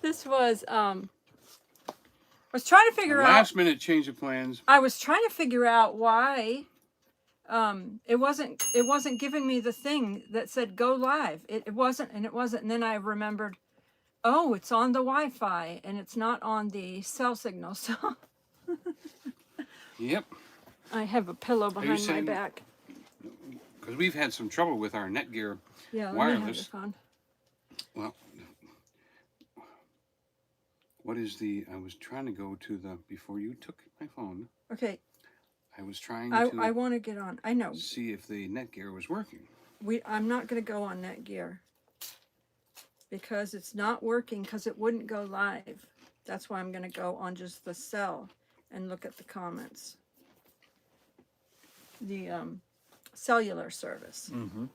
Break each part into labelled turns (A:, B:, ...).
A: This was I was trying to figure out
B: last minute change of plans.
A: I was trying to figure out why it wasn't giving me the thing that said go live. It wasn't, and then I remembered, oh, it's on the Wi-Fi and it's not on the cell signal. So
B: Yep.
A: I have a pillow behind my back.
B: Because we've had some trouble with our Netgear
A: Yeah,
B: wireless.
A: let me have your phone.
B: Well, what is the? I was trying to go to the before you took my phone.
A: Okay.
B: I was trying
A: I
B: to.
A: want to get on. I know.
B: See if the Netgear was working.
A: I'm not going to go on Netgear because it's not working because it wouldn't go live. That's why I'm going to go on just the cell and look at the comments. The cellular service.
B: Mm-hmm.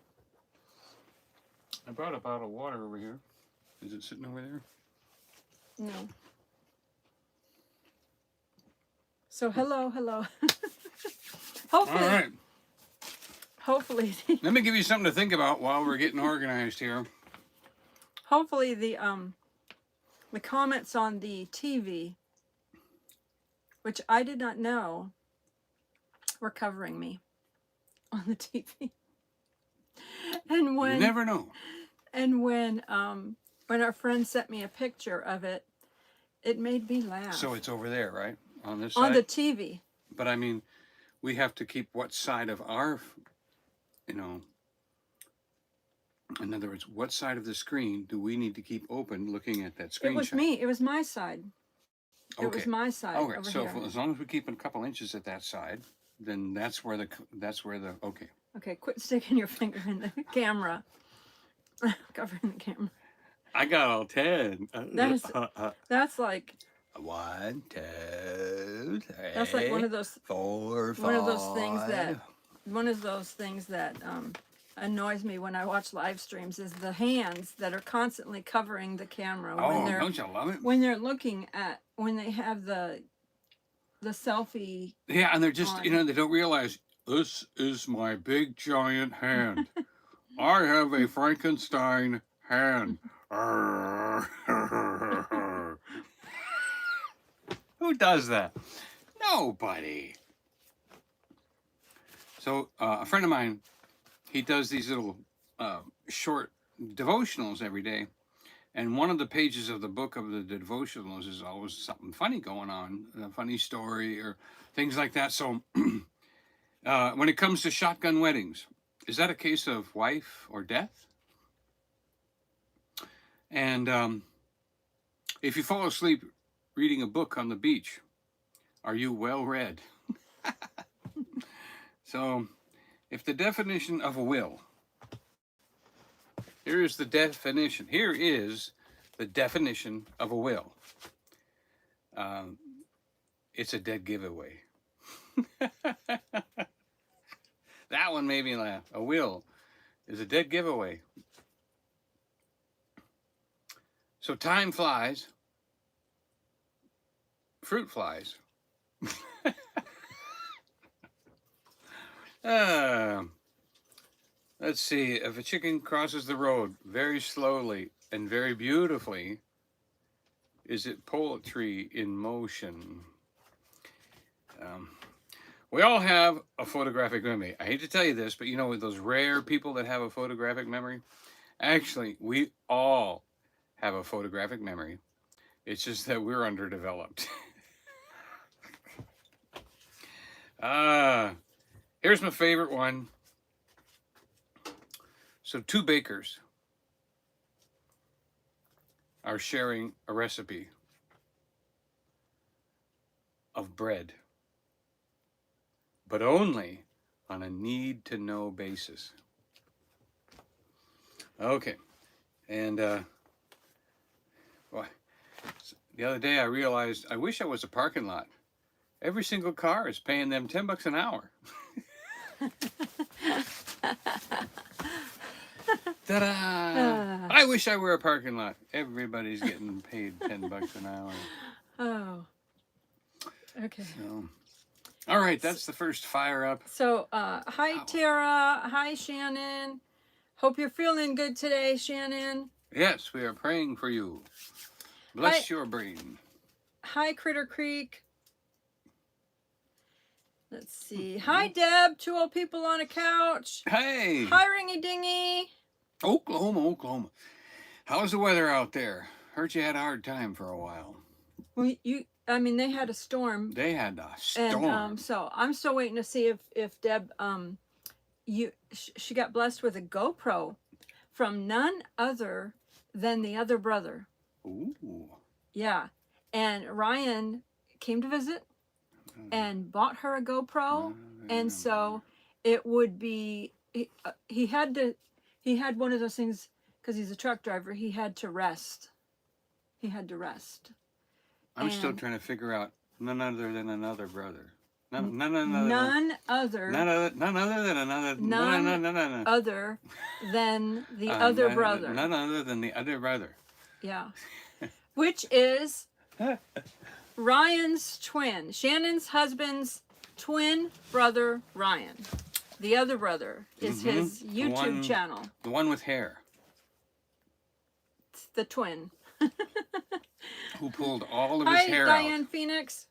B: I brought a bottle of water over here. Is it sitting over there?
A: No. So hello. Hopefully.
B: All right.
A: Hopefully.
B: Let me give you something to think about while we're getting organized here.
A: Hopefully the comments on the TV, which I did not know were covering me on the TV. And when
B: you never know.
A: And when our friend sent me a picture of it, it made me laugh.
B: So it's over there, right? On this side?
A: On the TV.
B: But I mean, we have to keep what side of our, in other words, what side of the screen do we need to keep open looking at that screenshot?
A: It was me. It was my side.
B: Okay.
A: It was my side.
B: Okay,
A: over
B: so
A: here.
B: as long as we keep a couple inches at that side, then that's where the, okay.
A: Okay, quit sticking your finger in the camera. Covering the camera.
B: I got all 10.
A: That's like
B: 1, 2, 3.
A: That's like one of those
B: 4, 5.
A: One of those things that annoys me when I watch live streams is the hands that are constantly covering the camera when they're,
B: don't you love it?
A: when they're looking at, when they have the selfie.
B: Yeah, and they're just
A: on.
B: they don't realize this is my big giant hand. I have a Frankenstein hand. Who does that? Nobody. So a friend of mine, he does these little short devotionals every day. And one of the pages of the book of the devotionals is always something funny going on, a funny story or things like that. So when it comes to shotgun weddings, is that a case of wife or death? And if you fall asleep reading a book on the beach, are you well read? So if the definition of a will, here is the definition. Here is the definition of a will. It's a dead giveaway. That one made me laugh. A will is a dead giveaway. So time flies. Fruit flies. Let's see. If a chicken crosses the road very slowly and very beautifully, is it poetry in motion? We all have a photographic memory. I hate to tell you this, but those rare people that have a photographic memory, actually, we all have a photographic memory. It's just that we're underdeveloped. Here's my favorite one. So 2 bakers are sharing a recipe of bread, but only on a need-to-know basis. Okay, and well, the other day I realized I wish I was a parking lot. Every single car is paying them $10 an hour. Ta-da! I wish I were a parking lot. Everybody's getting paid $10 an hour.
A: Oh. Okay.
B: So, all right, that's the first fire up.
A: So, hi Tara, hi Shannon. Hope you're feeling good today, Shannon.
B: Yes, we are praying for you. Bless your brain.
A: Hi, Critter Creek. Let's see. Hi, Deb. 2 old people on a couch.
B: Hey.
A: Hi, Ringy Dingy.
B: Oklahoma. How's the weather out there? Heard you had a hard time for a while.
A: Well, I mean, they had a storm.
B: They had a storm.
A: And so I'm still waiting to see if Deb, she got blessed with a GoPro from none other than the other brother.
B: Ooh.
A: Yeah. And Ryan came to visit and bought her a GoPro. And so it would be, he had one of those things, because he's a truck driver, he had to rest.
B: I'm still trying to figure out none other than another brother. None
A: other than the other brother.
B: None other than the other brother.
A: Yeah. Which is Ryan's twin. Shannon's husband's twin brother, Ryan. The other brother is his YouTube channel.
B: The one with hair.
A: It's the twin.
B: Who pulled all of his hair
A: Hi, Diane
B: out.
A: Phoenix.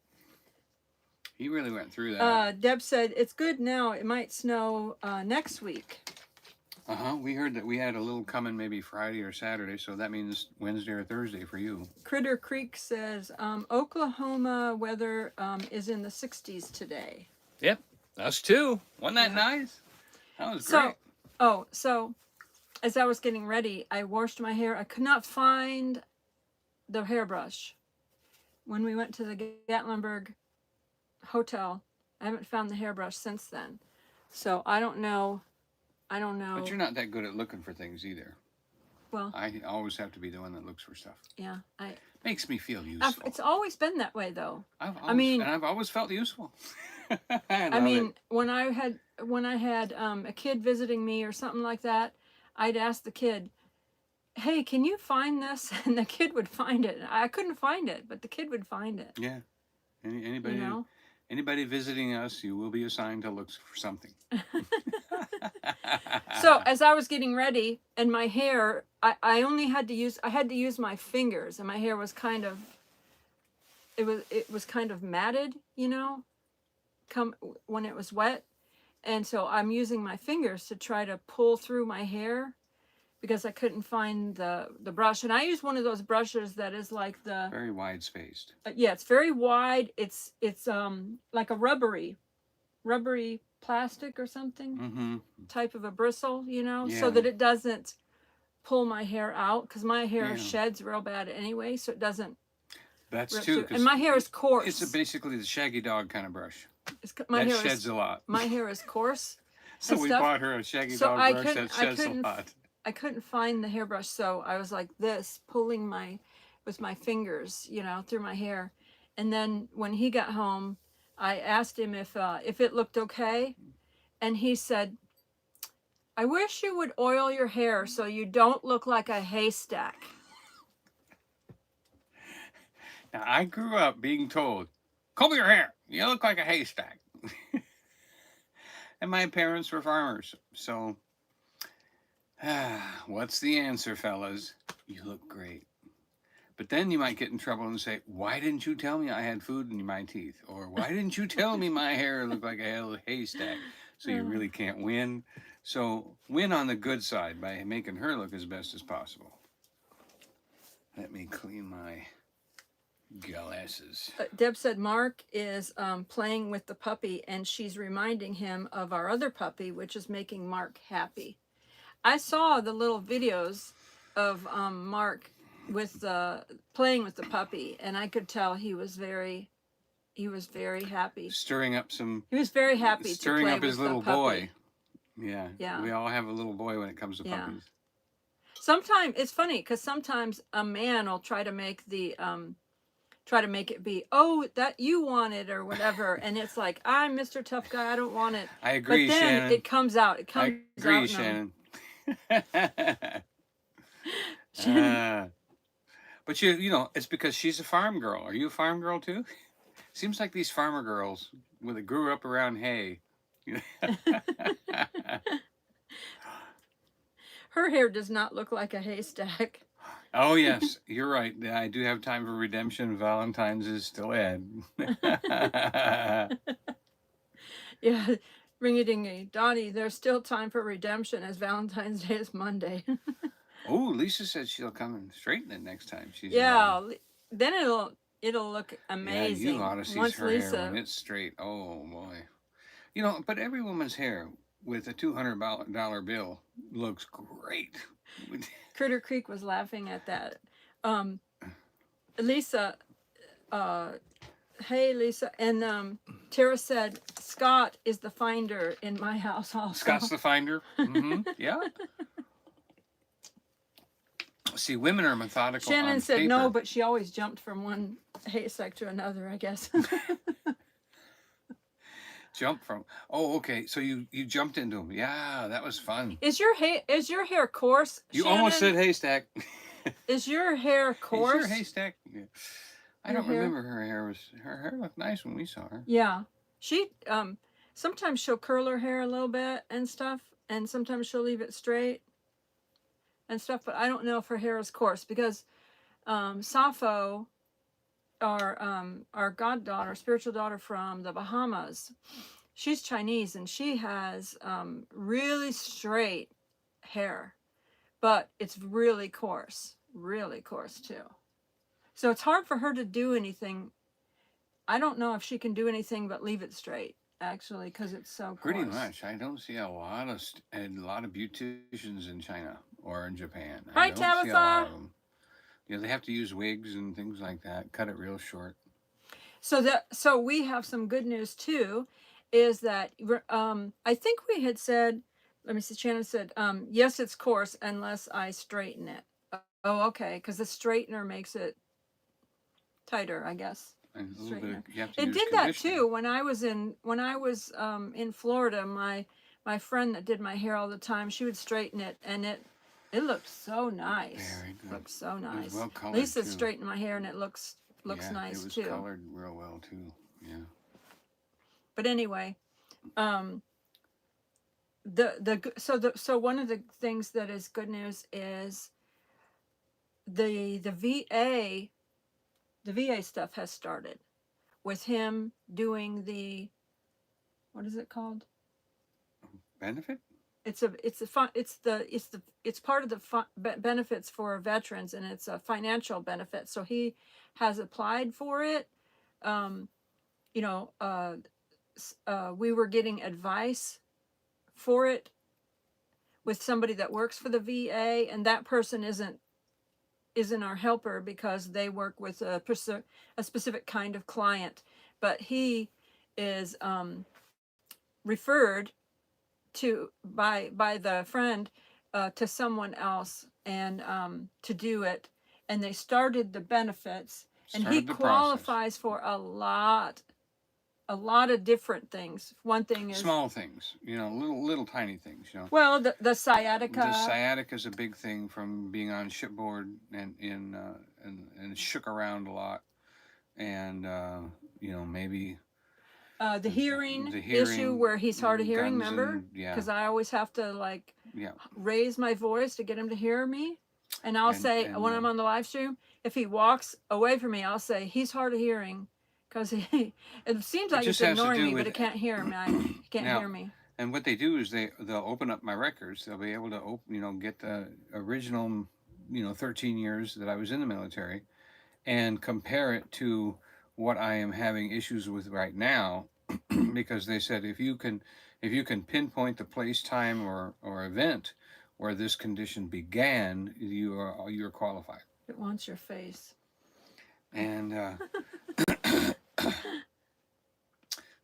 B: He really went through that.
A: Deb said, it's good now. It might snow next week.
B: We heard that we had a little coming maybe Friday or Saturday, so that means Wednesday or Thursday for you.
A: Critter Creek says, Oklahoma weather is in the 60s today.
B: Yep, us too. Wasn't that nice? That was great.
A: So as I was getting ready, I washed my hair. I could not find the hairbrush. When we went to the Gatlinburg hotel, I haven't found the hairbrush since then. So I don't know.
B: But you're not that good at looking for things either.
A: Well,
B: I always have to be the one that looks for stuff.
A: Yeah,
B: makes me feel useful.
A: It's always been that way, though.
B: I've always felt useful.
A: When I had a kid visiting me or something like that, I'd ask the kid, "Hey, can you find this?" And the kid would find it. I couldn't find it, but the kid would find it.
B: Yeah. Anybody visiting us, you will be assigned to look for something.
A: So as I was getting ready, and my hair, I had to use my fingers, and my hair was kind of, it was kind of matted, when it was wet. And so I'm using my fingers to try to pull through my hair because I couldn't find the brush. And I use one of those brushes that is like the...
B: Very wide spaced.
A: Yeah, it's very wide. It's like a rubbery plastic or something type of a bristle, so that it doesn't pull my hair out, because my hair sheds real bad anyway, so it doesn't.
B: That's too.
A: And my hair is coarse.
B: It's basically the shaggy dog kind of brush.
A: My hair
B: sheds a lot.
A: My hair is coarse.
B: So we bought her a shaggy dog brush that sheds a lot.
A: I couldn't find the hairbrush, so I was like this, pulling with my fingers, through my hair. And then when he got home, I asked him if it looked okay, and he said, "I wish you would oil your hair so you don't look like a haystack."
B: Now, I grew up being told, "Comb your hair, you look like a haystack." And my parents were farmers, so what's the answer, fellas? You look great. But then you might get in trouble and say, "Why didn't you tell me I had food in my teeth?" Or "Why didn't you tell me my hair looked like a haystack?" So you really can't win. So win on the good side by making her look as best as possible. Let me clean my glasses.
A: Deb said Mark is playing with the puppy, and she's reminding him of our other puppy, which is making Mark happy. I saw the little videos of Mark with playing with the puppy, and I could tell he was very happy.
B: Stirring up some.
A: He was very happy.
B: Stirring
A: to play
B: up his
A: with
B: little
A: the puppy.
B: boy. Yeah.
A: Yeah.
B: We all have a little boy when it comes to puppies.
A: Sometimes it's funny because sometimes a man will try to make it be, "Oh, that you want it," or whatever, and it's like, "I'm Mr. Tough Guy, I don't want it."
B: I agree,
A: but then
B: Shannon.
A: it comes out. It comes
B: I agree,
A: out.
B: Shannon. But it's because she's a farm girl. Are you a farm girl too? Seems like these farmer girls, when they grew up around hay.
A: Her hair does not look like a haystack.
B: Oh yes, you're right. Yeah, I do have time for redemption. Valentine's is still ahead.
A: Yeah, ring a dingy. Donnie, there's still time for redemption as Valentine's Day is Monday.
B: Oh, Lisa said she'll come and straighten it next time she's around.
A: Yeah, then it'll look
B: Yeah, you ought
A: amazing
B: to see
A: once
B: her hair when
A: Lisa.
B: it's straight. Oh boy. You know, but every woman's hair with a $200 bill looks great.
A: Critter Creek was laughing at that. Um, Lisa, uh, hey Lisa, and Tara said Scott is the finder in my house also.
B: Scott's the finder. Mm-hmm. Yeah. See, women are methodical.
A: Shannon
B: on
A: said
B: paper.
A: no, but she always jumped from one haystack to another, I guess.
B: Jump from. Oh, okay. So you jumped into them. Yeah, that was fun.
A: Is your hair coarse?
B: You
A: Shannon?
B: almost said haystack.
A: Is your hair coarse?
B: Is your haystack? Yeah. I don't remember her hair her hair looked nice when we saw her.
A: Yeah, she sometimes she'll curl her hair a little bit and stuff, and sometimes she'll leave it straight and stuff. But I don't know if her hair is coarse because Sappho, our goddaughter, spiritual daughter from the Bahamas, she's Chinese and she has really straight hair, but it's really coarse too. So it's hard for her to do anything. I don't know if she can do anything but leave it straight, actually, because it's so coarse.
B: Pretty much. I don't see a lot of beauticians in China or in Japan.
A: Hi,
B: I don't see a lot
A: Tabitha.
B: of them. You know, they have to use wigs and things like that. Cut it real short.
A: So we have some good news too, is that I think we had said, let me see, Shannon said, yes, it's coarse unless I straighten it. Oh, okay, because the straightener makes it tighter, I guess.
B: And a little bit, you have to
A: It
B: use
A: did that
B: conditioner.
A: too when I was in Florida. My friend that did my hair all the time, she would straighten it, and it looked so nice.
B: Very good.
A: Looked so nice.
B: It was well colored
A: Lisa
B: too.
A: straightened my hair, and it looks nice
B: it was
A: too.
B: colored real well too. Yeah.
A: But anyway, so one of the things that is good news is the VA stuff has started with him doing the, what is it called?
B: Benefit?
A: It's part of the benefits for veterans, and it's a financial benefit. So he has applied for it. We were getting advice for it with somebody that works for the VA, and that person isn't our helper because they work with a specific kind of client, but he is referred to by the friend to someone else and to do it, and they started the benefits, and he qualifies for a lot of different things. One thing is
B: small things, little tiny things,
A: Well, the sciatica.
B: The sciatica is a big thing from being on shipboard and shook around a lot, and maybe
A: the hearing issue where he's hard of hearing. Remember? Because I always have to raise my voice to get him to hear me, and I'll say when I'm on the live stream, if he walks away from me, I'll say he's hard of hearing. Because it seems like it's ignoring me, but it can't hear me. He can't hear me.
B: And what they do is they'll open up my records. They'll be able to get the original, 13 years that I was in the military, and compare it to what I am having issues with right now, because they said if you can pinpoint the place, time, or event where this condition began, you're qualified.
A: It wants your face.
B: And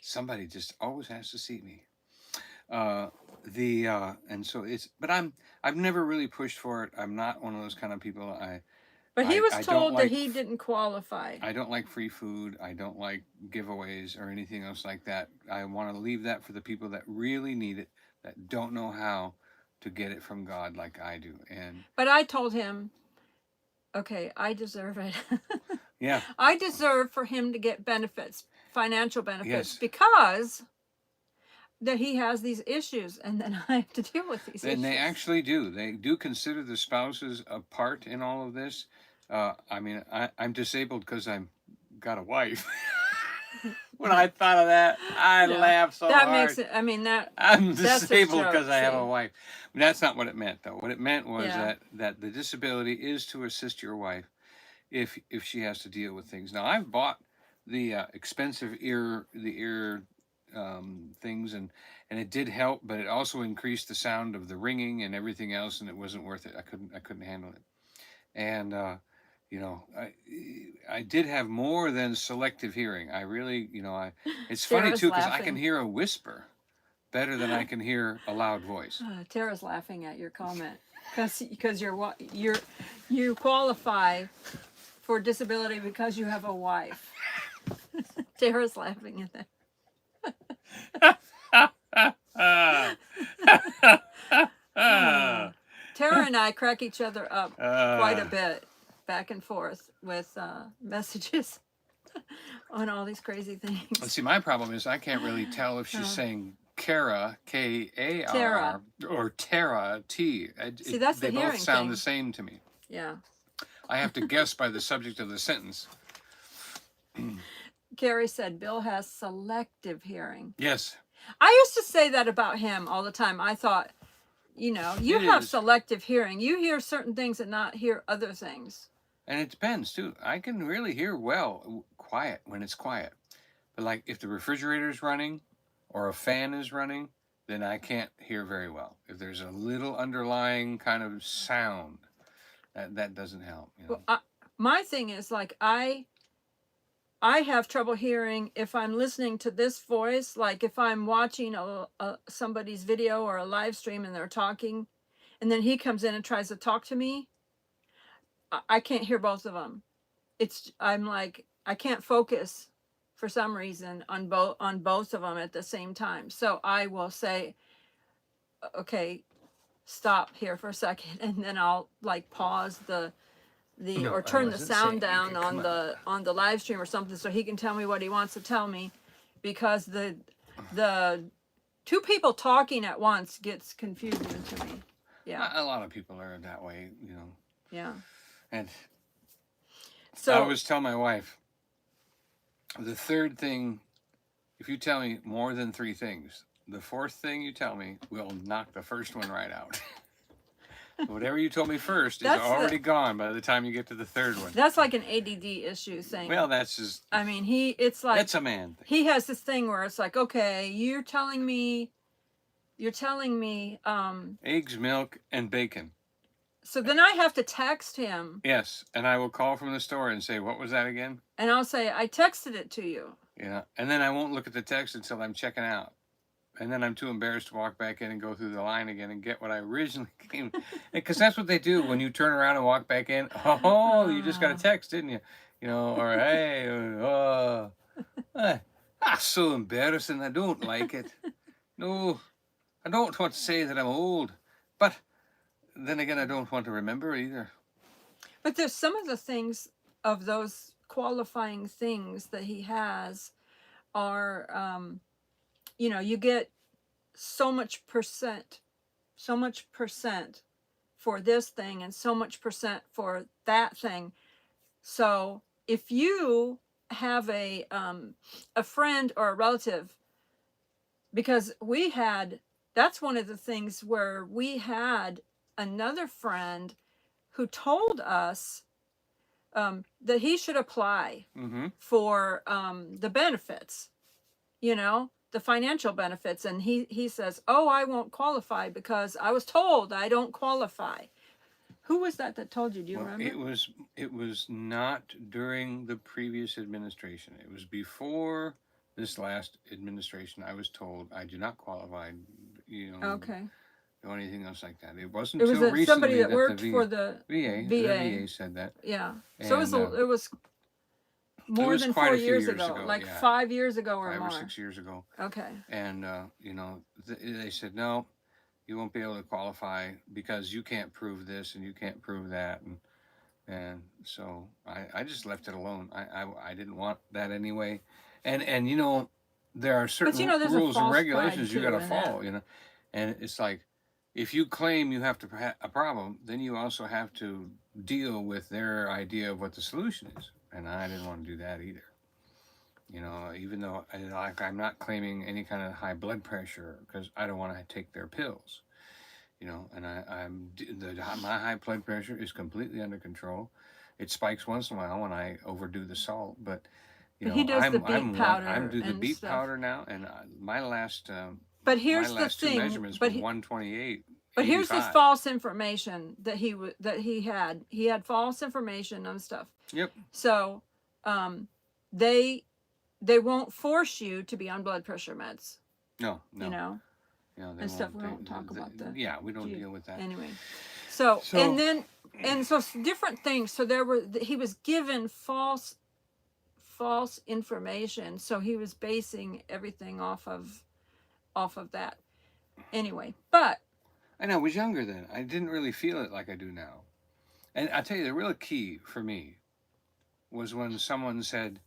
B: somebody just always has to see me. And so but I've never really pushed for it. I'm not one of those kind of people.
A: But he was told that he didn't qualify.
B: I don't like free food. I don't like giveaways or anything else like that. I want to leave that for the people that really need it, that don't know how to get it from God like I do.
A: But I told him, okay, I deserve it.
B: Yeah.
A: I deserve for him to get benefits, financial benefits,
B: yes.
A: because that he has these issues, and then I have to deal with these issues.
B: And they actually do. They do consider the spouses a part in all of this. I mean, I'm disabled because I'm got a wife. When I thought of that, I laughed so
A: that
B: hard.
A: makes it. I mean that
B: I'm
A: that's a
B: disabled
A: joke,
B: because I have a
A: see.
B: wife. That's not what it meant, though. What it meant was
A: Yeah.
B: that the disability is to assist your wife if she has to deal with things. Now, I've bought the expensive ear things, and it did help, but it also increased the sound of the ringing and everything else, and it wasn't worth it. I couldn't handle it. And you know, I did have more than selective hearing. I really, you know, it's funny
A: Tara's
B: too because I can
A: laughing.
B: hear a whisper better than I can hear a loud voice.
A: Tara's laughing at your comment because you qualify for disability because you have a wife. Tara's laughing at that. Tara and I crack each other up quite a bit, back and forth with messages on all these crazy things.
B: Let's see, my problem is I can't really tell if she's saying Kara, K-A-R-R,
A: Tara.
B: or Tara, T.
A: See, that's
B: they
A: the
B: both
A: hearing
B: sound
A: thing.
B: the same to me.
A: Yeah.
B: I have to guess by the subject of the sentence.
A: Carrie said Bill has selective hearing.
B: Yes.
A: I used to say that about him all the time. I thought, you know, you have selective hearing. You hear certain things and not hear other things.
B: And it depends too. I can really hear well quiet when it's quiet. But like if the refrigerator is running or a fan is running, then I can't hear very well. If there's a little underlying kind of sound, that doesn't help. You know?
A: Well, my thing is like I have trouble hearing if I'm listening to this voice, like if I'm watching somebody's video or a live stream and they're talking, and then he comes in and tries to talk to me. I can't hear both of them. I'm like, I can't focus for some reason on both of them at the same time. So I will say, okay, stop here for a second, and then I'll like pause or turn the sound down on the live stream or something so he can tell me what he wants to tell me, because the two people talking at once gets confusing to me. Yeah.
B: A lot of people are that way, you know.
A: Yeah.
B: And
A: so
B: I always tell my wife, the third thing, if you tell me more than 3 things, the fourth thing you tell me will knock the first one right out. Whatever you told me first is already gone by the time you get to the third one.
A: That's like an ADD issue thing.
B: Well, that's just...
A: I mean, it's like...
B: That's a man thing.
A: He has this thing where it's like, okay, you're telling me...
B: eggs, milk, and bacon.
A: So then I have to text him.
B: Yes, and I will call from the store and say, what was that again?
A: And I'll say, I texted it to you.
B: Yeah, and then I won't look at the text until I'm checking out. And then I'm too embarrassed to walk back in and go through the line again and get what I originally came. Because that's what they do when you turn around and walk back in. Oh, you just got a text, didn't you? You know, or hey, that's so embarrassing. I don't like it. No, I don't want to say that I'm old. But then again, I don't want to remember either.
A: But there's some of the things of those qualifying things that he has are... you know, you get so much percent for this thing and so much percent for that thing. So if you have a friend or a relative, because that's one of the things where we had another friend who told us that he should apply for the benefits, you know, the financial benefits. And he says, oh, I won't qualify because I was told I don't qualify. Who was that told you? Do you remember?
B: It was not during the previous administration. It was before this last administration. I was told I do not qualify, you know,
A: okay,
B: or anything else like that. It wasn't until recently
A: somebody that worked
B: the
A: for the
B: VA. The VA said that.
A: Yeah.
B: And,
A: so it was more than 4 years ago, like 5 years ago or more.
B: 5 or 6 years ago.
A: Okay.
B: And, you know, they said, no, you won't be able to qualify because you can't prove this and you can't prove that. And so I just left it alone. I didn't want that anyway. And you know, there are certain
A: there's a
B: rules and
A: false
B: regulations
A: pride,
B: you got to
A: too, in that.
B: follow, and it's like, if you claim you have a problem, then you also have to deal with their idea of what the solution is. And I didn't want to do that either. Even though I'm not claiming any kind of high blood pressure because I don't want to take their pills. And my high blood pressure is completely under control. It spikes once in a while when I overdo the salt, but
A: he does the beet
B: I'm
A: powder
B: do the
A: and
B: beet
A: stuff.
B: powder now, and my last
A: But here's
B: my last
A: the
B: two
A: thing.
B: measurements were 128.
A: But here's this
B: 85.
A: false information that he had. He had false information on stuff.
B: Yep.
A: So, they won't force you to be on blood pressure meds.
B: No.
A: No,
B: they
A: and stuff. We
B: they-
A: won't talk about that.
B: Yeah, we don't deal with that.
A: Anyway, so different things. So he was given false information. So he was basing everything off of that. Anyway, but
B: I was younger then. I didn't really feel it like I do now. And I tell you, the real key for me was when someone said,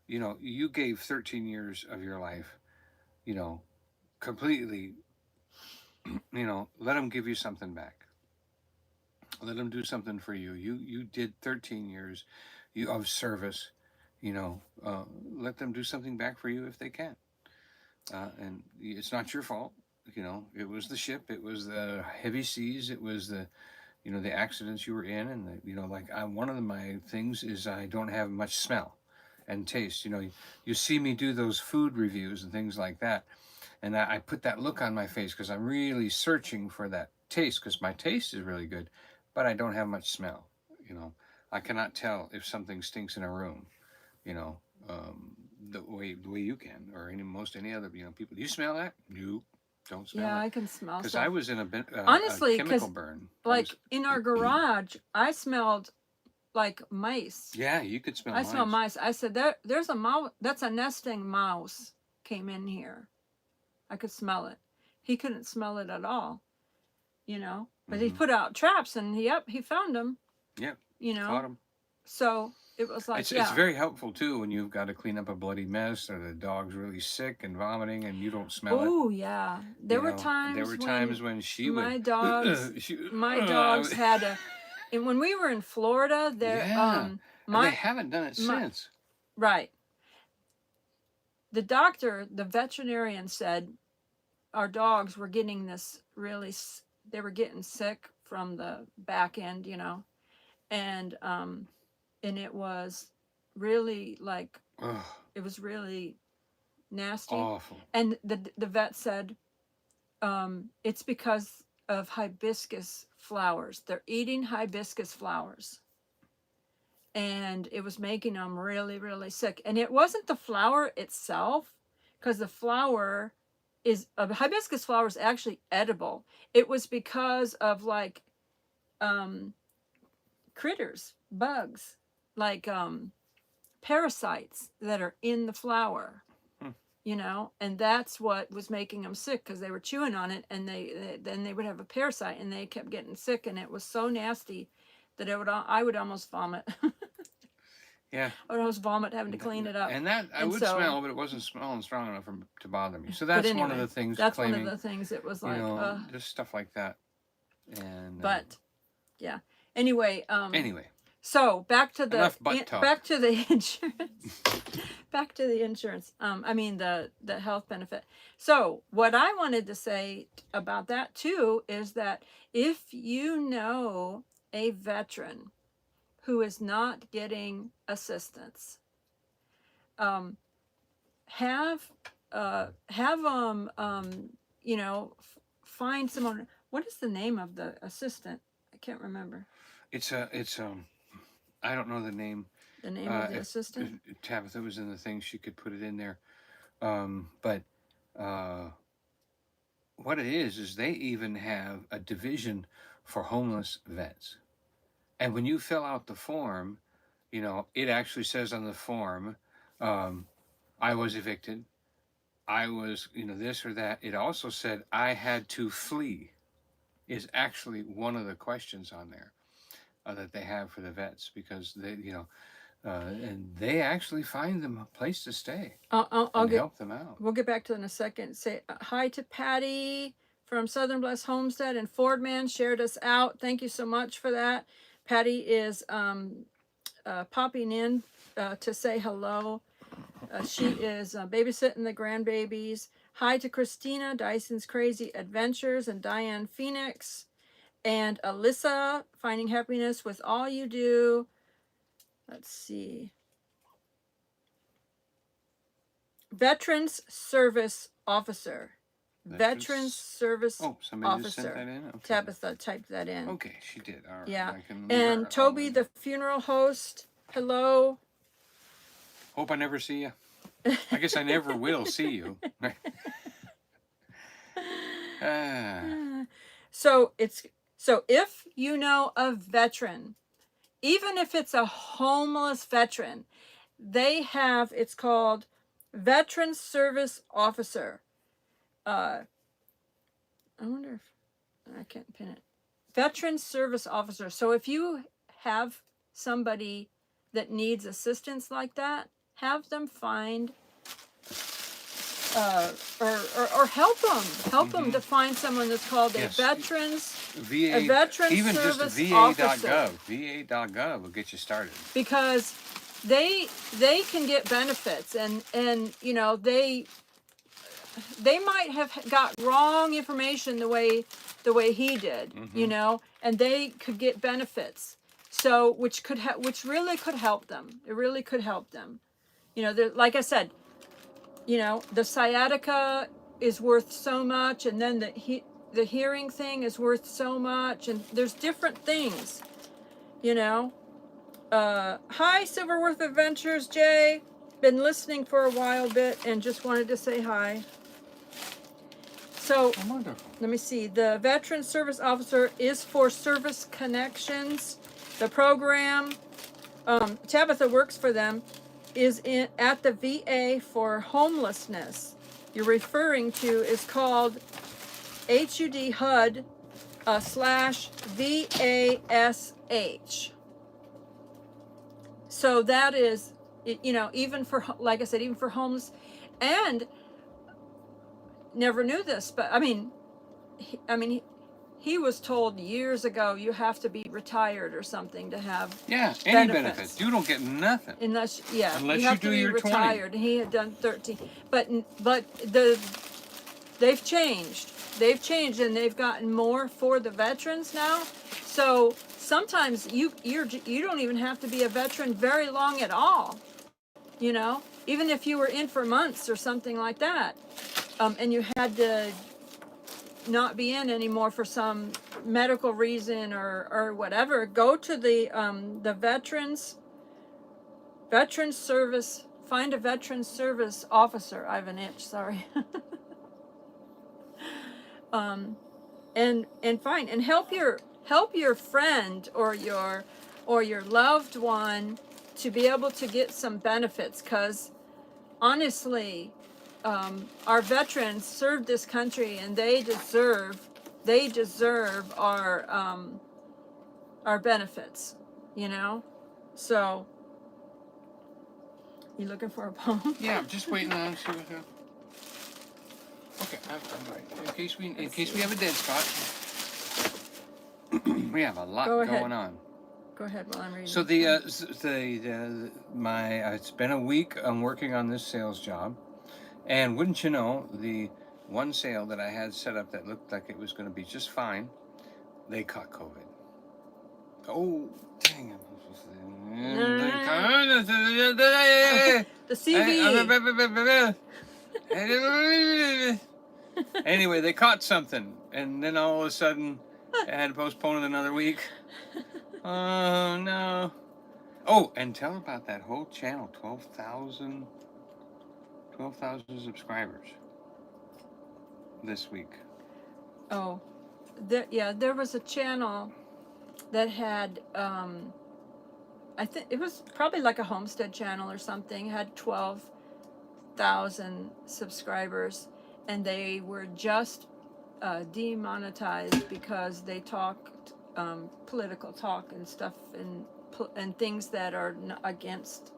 B: you gave 13 years of your life, completely, let them give you something back. Let them do something for you. You did 13 years of service, let them do something back for you if they can. And it's not your fault. It was the ship, it was the heavy seas, it was the accidents you were in, and one of my things is I don't have much smell and taste. You see me do those food reviews and things like that, and I put that look on my face because I'm really searching for that taste, because my taste is really good, but I don't have much smell. I cannot tell if something stinks in a room, the way you can, or any other people. Do you smell that? Nope. Don't smell it.
A: yeah, I can smell.
B: Because
A: stuff.
B: I was in a
A: Honestly,
B: chemical burn.
A: In our garage, I smelled like mice.
B: Yeah, you could smell
A: I
B: mice.
A: smell mice. I said, there's a mouse. That's a nesting mouse came in here. I could smell it. He couldn't smell it at all, But he put out traps, and he found them.
B: Yep.
A: Caught him. So it was like,
B: it's very helpful too when you've got to clean up a bloody mess, or the dog's really sick and vomiting, and you don't smell it.
A: Oh yeah, there were times
B: when she
A: my
B: would.
A: my dogs had a. And when we were in Florida,
B: and they haven't done it since.
A: Right. The veterinarian said our dogs were getting they were getting sick from the back end, and it was really it was really nasty.
B: Awful.
A: And the vet said, it's because of hibiscus flowers. They're eating hibiscus flowers. And it was making them really, really sick. And it wasn't the flower itself, because the flower hibiscus flower is actually edible. It was because of critters, bugs, parasites that are in the flower. And that's what was making them sick, because they were chewing on it, and then they would have a parasite, and they kept getting sick, and it was so nasty that I would almost vomit.
B: Yeah.
A: I would almost vomit having to clean it up.
B: And that I would smell, but it wasn't smelling strong enough to bother me. So that's one of the things.
A: That's one of the things. It was
B: just stuff like that. And
A: yeah. Anyway.
B: Anyway.
A: So back to the
B: talk.
A: back to the insurance. Back to the insurance. The health benefit. So what I wanted to say about that too is that if you know a veteran who is not getting assistance, have them find someone. What is the name of the assistant? I can't remember.
B: It's I don't know the name.
A: The name of the assistant?
B: Tabitha was in the thing. She could put it in there. But what it is they even have a division for homeless vets. And when you fill out the form, it actually says on the form, I was evicted. I was, this or that. It also said I had to flee is actually one of the questions on there that they have for the vets, because they, and they actually find them a place to stay
A: I'll
B: and
A: get.
B: help them out.
A: We'll get back to it in a second. Say hi to Patty from Southern Blessed Homestead, and Fordman shared us out. Thank you so much for that. Patty is popping in to say hello. She is babysitting the grandbabies. Hi to Christina, Dyson's Crazy Adventures, and Diane Phoenix, and Alyssa, finding happiness with all you do. Let's see. Veterans Service Officer. Veterans Service
B: somebody just sent
A: Officer.
B: that in? Okay.
A: Tabitha typed that in.
B: Okay, she did. All right.
A: Yeah.
B: I can
A: And Toby, the funeral host. Hello.
B: Hope I never see you. I guess I never will see you.
A: So if you know a veteran, even if it's a homeless veteran, they have, it's called Veteran Service Officer. I wonder if I can't pin it. Veteran Service Officer. So if you have somebody that needs assistance like that, have them find or help them to find someone that's called a veterans
B: VA,
A: a veteran
B: even
A: service
B: just
A: officer.
B: va.gov will get you started,
A: because they can get benefits, and you know, they might have got wrong information the way he did, you know, and they could get benefits, so which really could help them. It really could help them, you know. Like I said, you know, the sciatica is worth so much, and then the hearing thing is worth so much, and there's different things, you know. Hi, Silverworth Adventures, Jay. Been listening for a while bit and just wanted to say hi. So, let me see. The Veteran Service Officer is for Service Connections. The program, Tabitha works for them, is at the VA for homelessness. You're referring to is called HUD HUD /VASH. So that is, you know, even for, like I said, even for homeless, and never knew this, but I mean, he was told years ago you have to be retired or something to have
B: any benefits. You don't get nothing
A: unless
B: you
A: have
B: do
A: to be
B: your
A: retired.
B: 20.
A: He had done 13, but they've changed, and they've gotten more for the veterans now. So sometimes you don't even have to be a veteran very long at all, you know, even if you were in for months or something like that, and you had to not be in anymore for some medical reason or whatever, go to the veterans service, find a veterans service officer. I have an itch, sorry. And find and help your friend or your loved one to be able to get some benefits, because honestly, our veterans served this country, and they deserve our benefits, you know. So, you looking for a poem?
B: Yeah, I'm just waiting on. Okay, I'm right. In case we have a dead spot, we have a lot going on.
A: Go ahead while I'm reading.
B: So it's been a week. I'm working on this sales job, and wouldn't you know, the one sale that I had set up that looked like it was going to be just fine, they caught COVID. Oh, dang it!
A: The CV.
B: Anyway, they caught something, and then all of a sudden, I had to postpone it another week. Oh no! Oh, and tell her about that whole channel. 12,000 subscribers this week.
A: Oh, there was a channel that had, I think it was probably like a homestead channel or something, had 12,000 subscribers, and they were just demonetized because they talked political talk and stuff, and and things that are against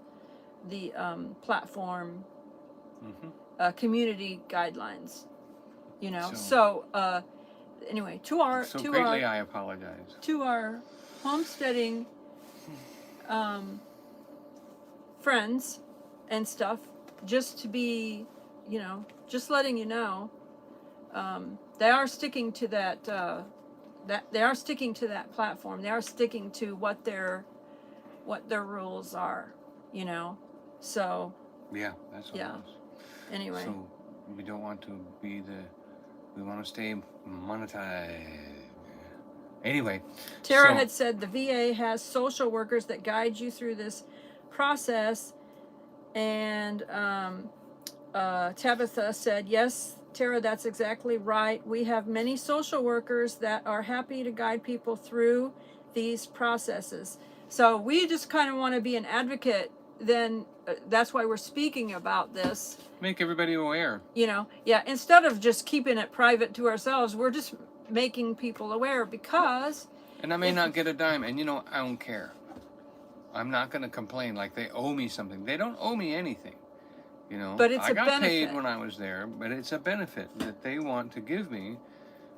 A: the platform community guidelines. You know, so anyway, to our
B: I apologize.
A: To our homesteading friends and stuff, just to be, you know, just letting you know, they are sticking to that they are sticking to that platform. They are sticking to what their rules are, you know. So
B: yeah, that's what it is.
A: Anyway,
B: so we don't want to be we want to stay monetized. Anyway,
A: Tara had said the VA has social workers that guide you through this process, and Tabitha said, yes, Tara, that's exactly right. We have many social workers that are happy to guide people through these processes. So we just kind of want to be an advocate. Then that's why we're speaking about this.
B: Make everybody aware.
A: You know, yeah, instead of just keeping it private to ourselves, we're just making people aware, because...
B: And I may not get a dime, and you know, I don't care. I'm not going to complain like they owe me something. They don't owe me anything. You know,
A: but it's
B: I got
A: benefit.
B: paid when I was there, but it's a benefit that they want to give me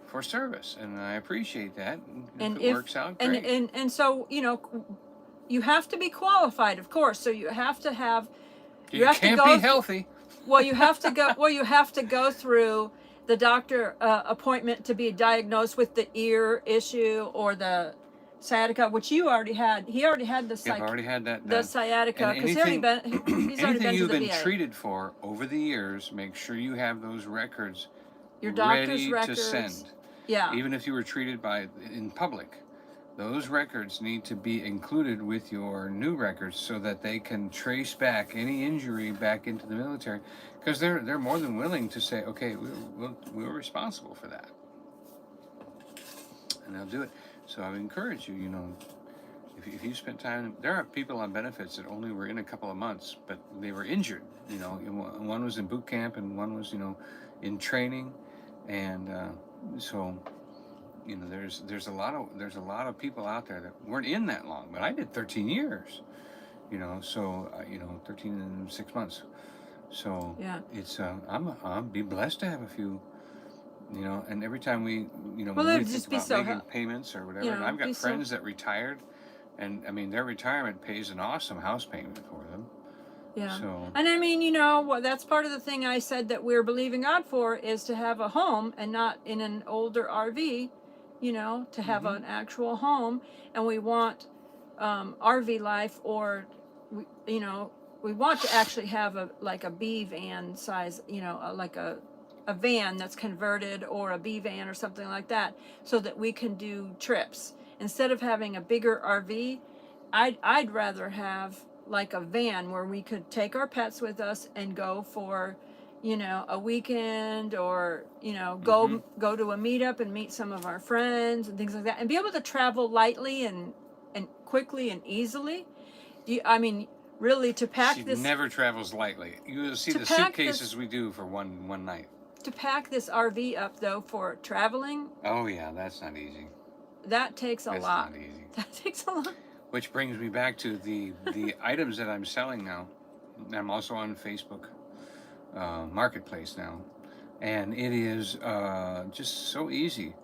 B: for service, and I appreciate that. And if it works out, great.
A: And so, you know, you have to be qualified, of course. So you have to have...
B: You have can't to go be healthy.
A: Well, you have to go. Well, you have to go through the doctor appointment to be diagnosed with the ear issue or the sciatica, which you already had. He already had the
B: I've already had that.
A: The sciatica, because he's already been to the VA.
B: Anything you've been treated for over the years, make sure you have those records.
A: Your doctor's
B: ready
A: records.
B: To send.
A: Yeah.
B: Even if you were treated in public, those records need to be included with your new records so that they can trace back any injury back into the military, because they're more than willing to say, okay, we're responsible for that, and they'll do it. So I would encourage you, you know, if you spent time, there are people on benefits that only were in a couple of months, but they were injured. You know, one was in boot camp and one was, you know, in training, and so. You know, there's a lot of people out there that weren't in that long, but I did 13 years. You know, so you know, 13 and 6 months. So yeah, it's I'm be blessed to have a few. You know, and every time we, you know, when we think about making payments or whatever, and I've got friends that retired, and I mean their retirement pays an awesome house payment for them.
A: Yeah.
B: So,
A: and I mean, you know, that's part of the thing I said that we're believing God for, is to have a home and not in an older RV. You know, to have an actual home, and we want RV life, or you know, we want to actually have a B van size, you know, like a van that's converted, or a B van or something like that, so that we can do trips instead of having a bigger RV. I'd rather have like a van where we could take our pets with us and go for, you know, a weekend, or, you know, go to a meetup and meet some of our friends and things like that, and be able to travel lightly and quickly and easily. I mean, really, to pack this...
B: She never travels lightly. You'll see the suitcases we do for one night. To
A: pack this RV up, though, for traveling...
B: Oh, yeah, that's not easy.
A: That takes a lot.
B: That's not easy.
A: That takes a lot.
B: Which brings me back to the items that I'm selling now. I'm also on Facebook Marketplace now, and it is just so easy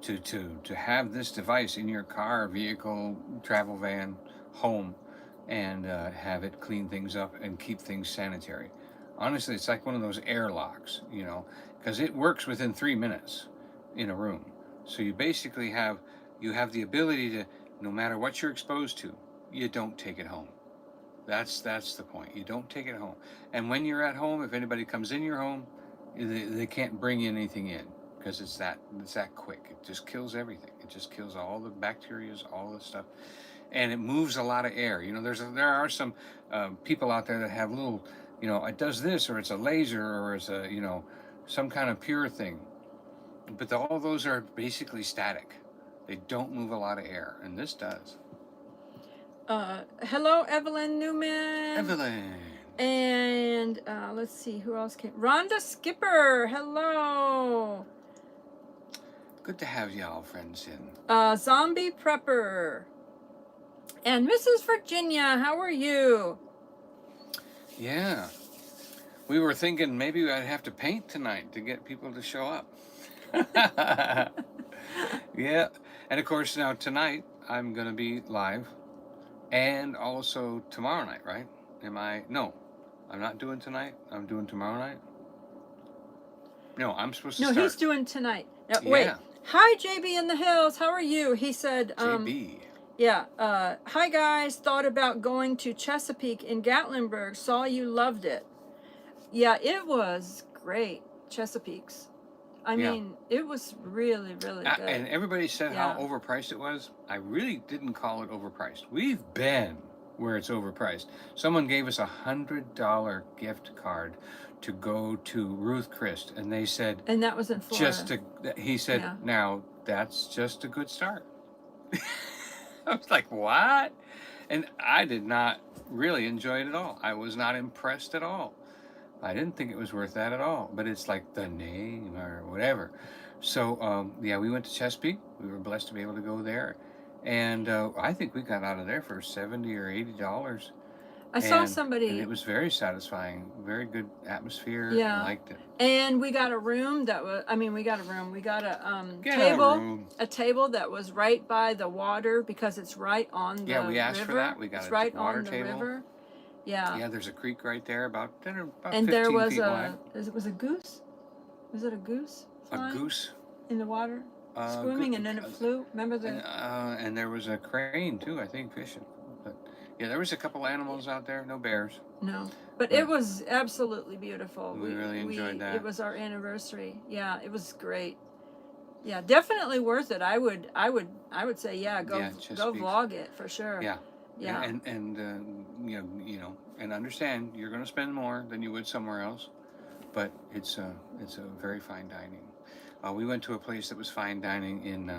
B: to have this device in your car, vehicle, travel van, home, and have it clean things up and keep things sanitary. Honestly, it's like one of those airlocks, you know, because it works within 3 minutes in a room. So you basically have the ability to, no matter what you're exposed to, you don't take it home. That's the point. You don't take it home. And when you're at home, if anybody comes in your home, they can't bring anything in, because it's that quick. It just kills everything. It just kills all the bacteria, all the stuff, and it moves a lot of air. You know, there are some people out there that have little, you know, it does this, or it's a laser, or it's a, you know, some kind of pure thing. But all those are basically static. They don't move a lot of air, and this does.
A: Hello, Evelyn Newman.
B: Evelyn.
A: And let's see, who else came? Rhonda Skipper. Hello.
B: Good to have y'all friends in.
A: Zombie Prepper. And Mrs. Virginia, how are you?
B: Yeah. We were thinking maybe I'd have to paint tonight to get people to show up. Yeah. And of course, now tonight I'm going to be live and also tomorrow night, right? No, I'm not doing tonight. I'm doing tomorrow night. No, I'm supposed to
A: No,
B: start.
A: he's doing tonight. Now,
B: Yeah.
A: wait. Hi, JB in the hills. How are you? He said,
B: JB.
A: yeah. Hi, guys. Thought about going to Chesapeake in Gatlinburg. Saw you loved it. Yeah, it was great. Chesapeake's. I mean, it was really, really good.
B: And everybody said
A: Yeah.
B: how overpriced it was. I really didn't call it overpriced. We've been where it's overpriced. Someone gave us $100 gift card to go to Ruth Chris, and they said,
A: And that was in Florida.
B: he said,
A: Yeah.
B: now that's just a good start. I was like, what? And I did not really enjoy it at all. I was not impressed at all. I didn't think it was worth that at all, but it's like the name or whatever. So, yeah, we went to Chesapeake. We were blessed to be able to go there. And I think we got out of there for $70 or $80.
A: I saw somebody.
B: And it was very satisfying. Very good atmosphere.
A: Yeah.
B: I liked it.
A: And we got a room that was, we got a room. We got a table that was right by the water because it's right on the river.
B: Yeah, we asked for that. We got
A: it's
B: a
A: right
B: water
A: on the
B: table.
A: river. Yeah.
B: Yeah, there's a creek right there about
A: and
B: 15
A: there was
B: feet wide.
A: It was a goose? Was it a goose?
B: A goose?
A: In the water? Swimming, and then it flew. Remember the...
B: And there was a crane, too, I think, fishing. But, yeah, there was a couple animals out there. No bears.
A: No. But it was absolutely beautiful.
B: We really enjoyed that.
A: It was our anniversary. Yeah, it was great. Yeah, definitely worth it. I would say, go vlog it for sure.
B: Yeah.
A: Yeah.
B: And you know, and understand you're going to spend more than you would somewhere else, but it's a very fine dining. We went to a place that was fine dining in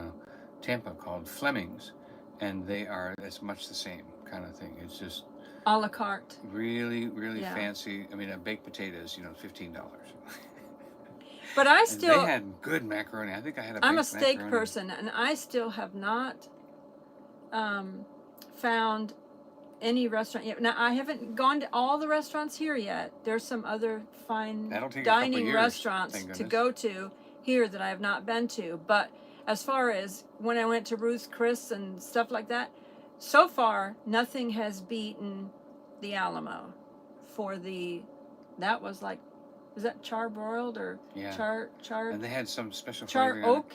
B: Tampa called Fleming's, and it's much the same kind of thing. It's just
A: a la carte.
B: Really, really fancy. I mean, baked potatoes, $15.
A: But I still...
B: They had good macaroni. I think I had a baked
A: I'm a steak
B: macaroni.
A: person, and I still have not found any restaurant yet. Now, I haven't gone to all the restaurants here yet. There's some other fine dining restaurants to go to here that I have not been to. But as far as when I went to Ruth Chris and stuff like that, so far, nothing has beaten the Alamo for that was like, was that charbroiled or char?
B: And they had some special
A: oak.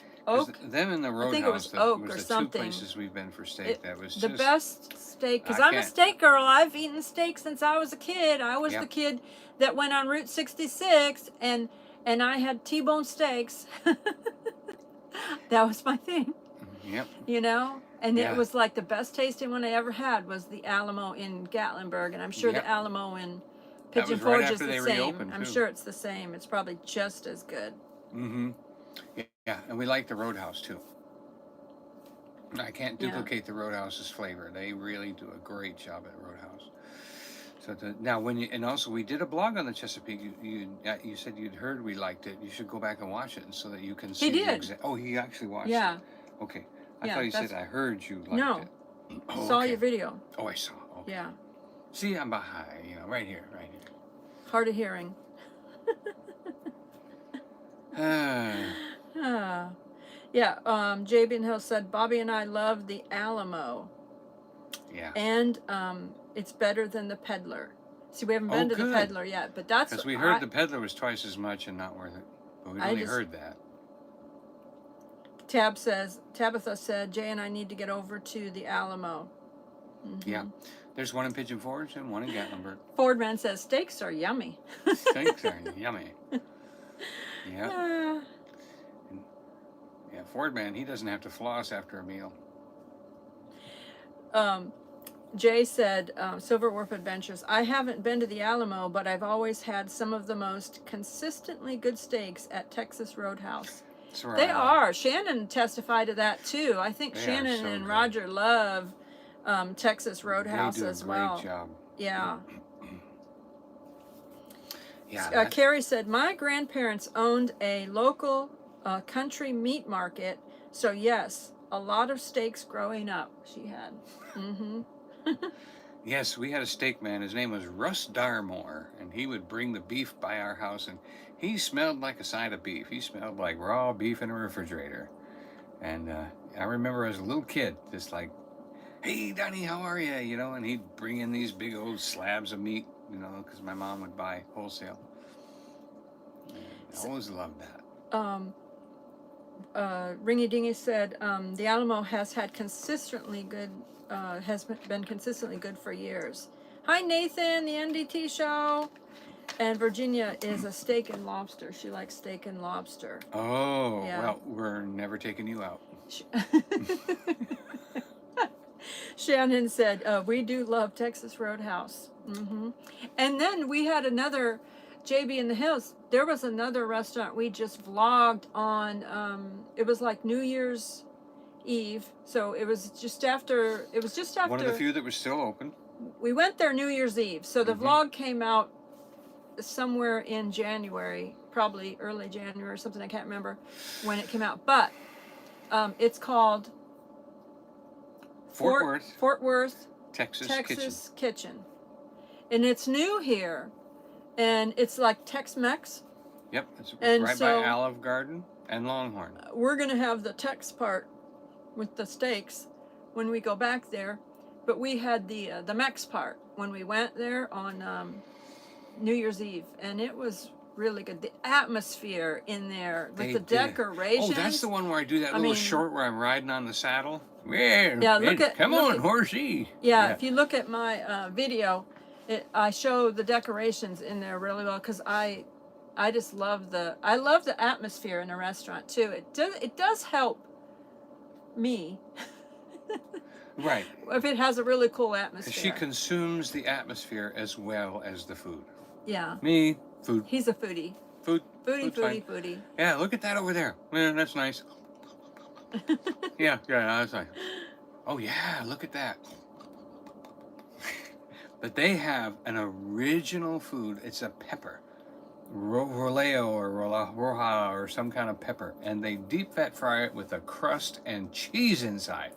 B: Them in the Roadhouse.
A: I think it was oak
B: was
A: or
B: the
A: something.
B: 2 places we've been for steak. That was
A: the
B: just
A: best steak. Because I'm a steak girl. I've eaten steak since I was a kid. I was the kid that went on Route 66 and I had T-bone steaks. That was my thing.
B: Yep.
A: And it was like the best tasting one I ever had was the Alamo in Gatlinburg, and I'm sure the Alamo in Pigeon Forge is the same. I'm sure it's the same. It's probably just as good.
B: Mm-hmm. Yeah, and we like the Roadhouse too. I can't duplicate the Roadhouse's flavor. They really do a great job at Roadhouse. So now also we did a blog on the Chesapeake. You said you'd heard we liked it. You should go back and watch it so that you can see.
A: He did.
B: He actually watched it.
A: Yeah.
B: Okay. I thought you said I heard you liked it.
A: No. Saw your video.
B: Oh, I saw. Okay.
A: Yeah.
B: See, I'm behind. Right here.
A: Hard of hearing. JB and Hill said Bobby and I love the Alamo.
B: Yeah.
A: And it's better than the Peddler. See, we haven't been to the Peddler yet, but that's
B: because we heard the Peddler was twice as much and not worth it. But we only heard that.
A: Tabitha said Jay and I need to get over to the Alamo. Mm-hmm.
B: Yeah. There's one in Pigeon Forge and one in Gatlinburg.
A: Fordman says steaks are yummy.
B: Steaks are yummy. Yeah. Yeah, Fordman, he doesn't have to floss after a meal.
A: Jay said, Silver Wharf Adventures, I haven't been to the Alamo, but I've always had some of the most consistently good steaks at Texas Roadhouse. Right. They are. Shannon testified to that too. I think Shannon and Roger love Texas Roadhouse as well. They do a great job. Yeah. Yeah. Carrie said, my grandparents owned a local country meat market, so yes, a lot of steaks growing up. She had. Mm-hmm.
B: Yes, we had a steak man. His name was Russ Darmore, and he would bring the beef by our house, and he smelled like a side of beef. He smelled like raw beef in a refrigerator. And I remember as a little kid, just like, hey, Donny, how are you? You know, and he'd bring in these big old slabs of meat, you know, because my mom would buy wholesale. And I always loved that.
A: Ringy Dingy said the Alamo has had consistently good, has been consistently good for years. Hi Nathan, the NDT show. And Virginia is a steak and lobster. She likes steak and lobster.
B: Oh,
A: Yeah.
B: well, we're never taking you out.
A: Shannon said, we do love Texas Roadhouse. Mm-hmm. And then we had another, JB in the Hills, there was another restaurant we just vlogged on, it was like New Year's Eve. So it was just after,
B: One of the few that was still open.
A: We went there New Year's Eve. So the vlog came out somewhere in January, probably early January or something. I can't remember when it came out, but it's called
B: Fort
A: Worth,
B: Texas
A: Kitchen. And it's new here, and it's like Tex-Mex.
B: Yep, it's
A: And
B: right
A: so,
B: by Olive Garden and Longhorn.
A: We're gonna have the Tex part with the steaks when we go back there, but we had the Mex part when we went there on New Year's Eve, and it was really good. The atmosphere in there with the decorations.
B: Oh, that's the one where I do that little short where I'm riding on the saddle. Yeah, come on, horsey.
A: Yeah, if you look at my video, I show the decorations in there really well because I just love the atmosphere in a restaurant too. It does help me.
B: Right.
A: If it has a really cool atmosphere.
B: She consumes the atmosphere as well as the food.
A: Yeah.
B: Me, food.
A: He's a foodie. Foodie.
B: Yeah, look at that over there. Yeah, that's nice. yeah, that's nice. Oh yeah, look at that. But they have an original food. It's a pepper. Roleo or roja or some kind of pepper. And they deep fat fry it with a crust and cheese inside.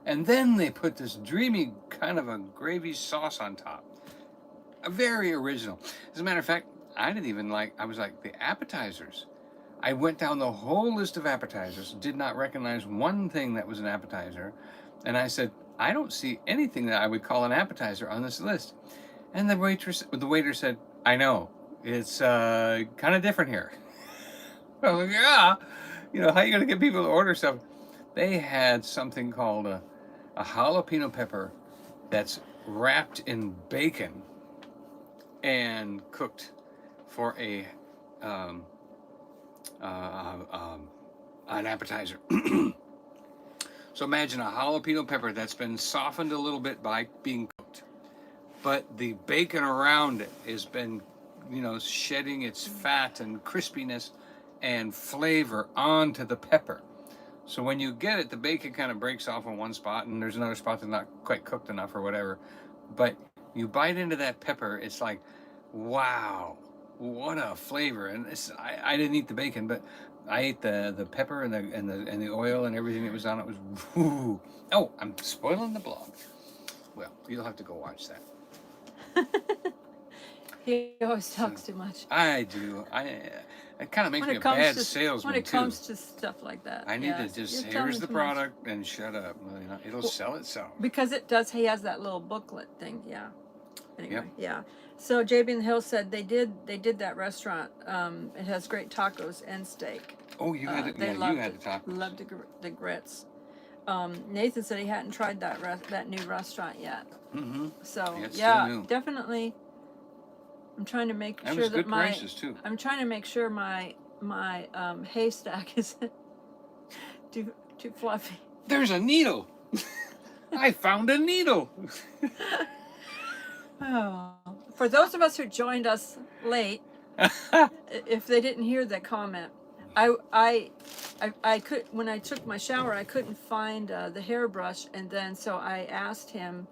B: And then they put this dreamy kind of a gravy sauce on top. Very original. As a matter of fact, I was like, the appetizers. I went down the whole list of appetizers, did not recognize one thing that was an appetizer. And I said, I don't see anything that I would call an appetizer on this list. And the waiter said, I know, it's kind of different here. I was like, yeah, you know, how are you going to get people to order stuff? They had something called a jalapeno pepper that's wrapped in bacon and cooked for an appetizer. So imagine a jalapeno pepper that's been softened a little bit by being cooked, but the bacon around it has been, you know, shedding its fat and crispiness and flavor onto the pepper. So when you get it, the bacon kind of breaks off in one spot, and there's another spot that's not quite cooked enough or whatever. But you bite into that pepper, it's like, wow, what a flavor! And I didn't eat the bacon, but I ate the pepper and the oil and everything that was on it. Was whoo. Oh, I'm spoiling the blog. Well, you'll have to go watch that.
A: He always talks too much.
B: I do. It kind of makes me a bad salesman,
A: when it comes to stuff like that.
B: I need to just, here's the product and shut up. Well, you know, it'll sell itself.
A: Because it does, he has that little booklet thing, yeah. Anyway, yeah. So JB in the Hill said they did that restaurant. It has great tacos and steak.
B: Oh, you had the tacos.
A: Loved the grits. Nathan said he hadn't tried that new restaurant yet. Mm-hmm. So yeah, definitely. I'm trying to make sure that I'm trying to make sure my haystack isn't too fluffy.
B: There's a needle. I found a needle.
A: Oh, for those of us who joined us late, if they didn't hear that comment, I could, when I took my shower, I couldn't find the hairbrush, and then so I asked him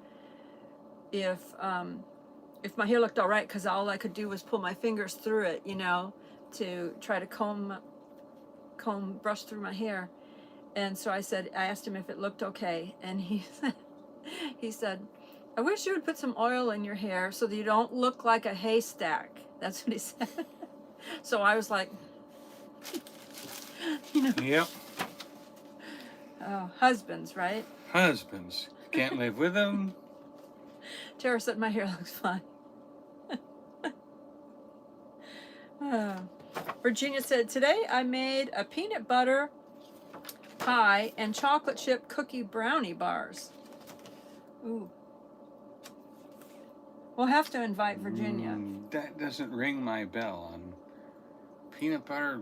A: if my hair looked all right, because all I could do was pull my fingers through it, you know, to try to brush through my hair. And so I asked him if it looked okay, and he said, I wish you would put some oil in your hair so that you don't look like a haystack. That's what he said. So I was like, you know,
B: Yep.
A: oh, husbands, right?
B: Husbands. Can't live with them.
A: Tara said my hair looks fine. Virginia said, today I made a peanut butter pie and chocolate chip cookie brownie bars. Ooh. We'll have to invite Virginia.
B: That doesn't ring my bell on peanut butter.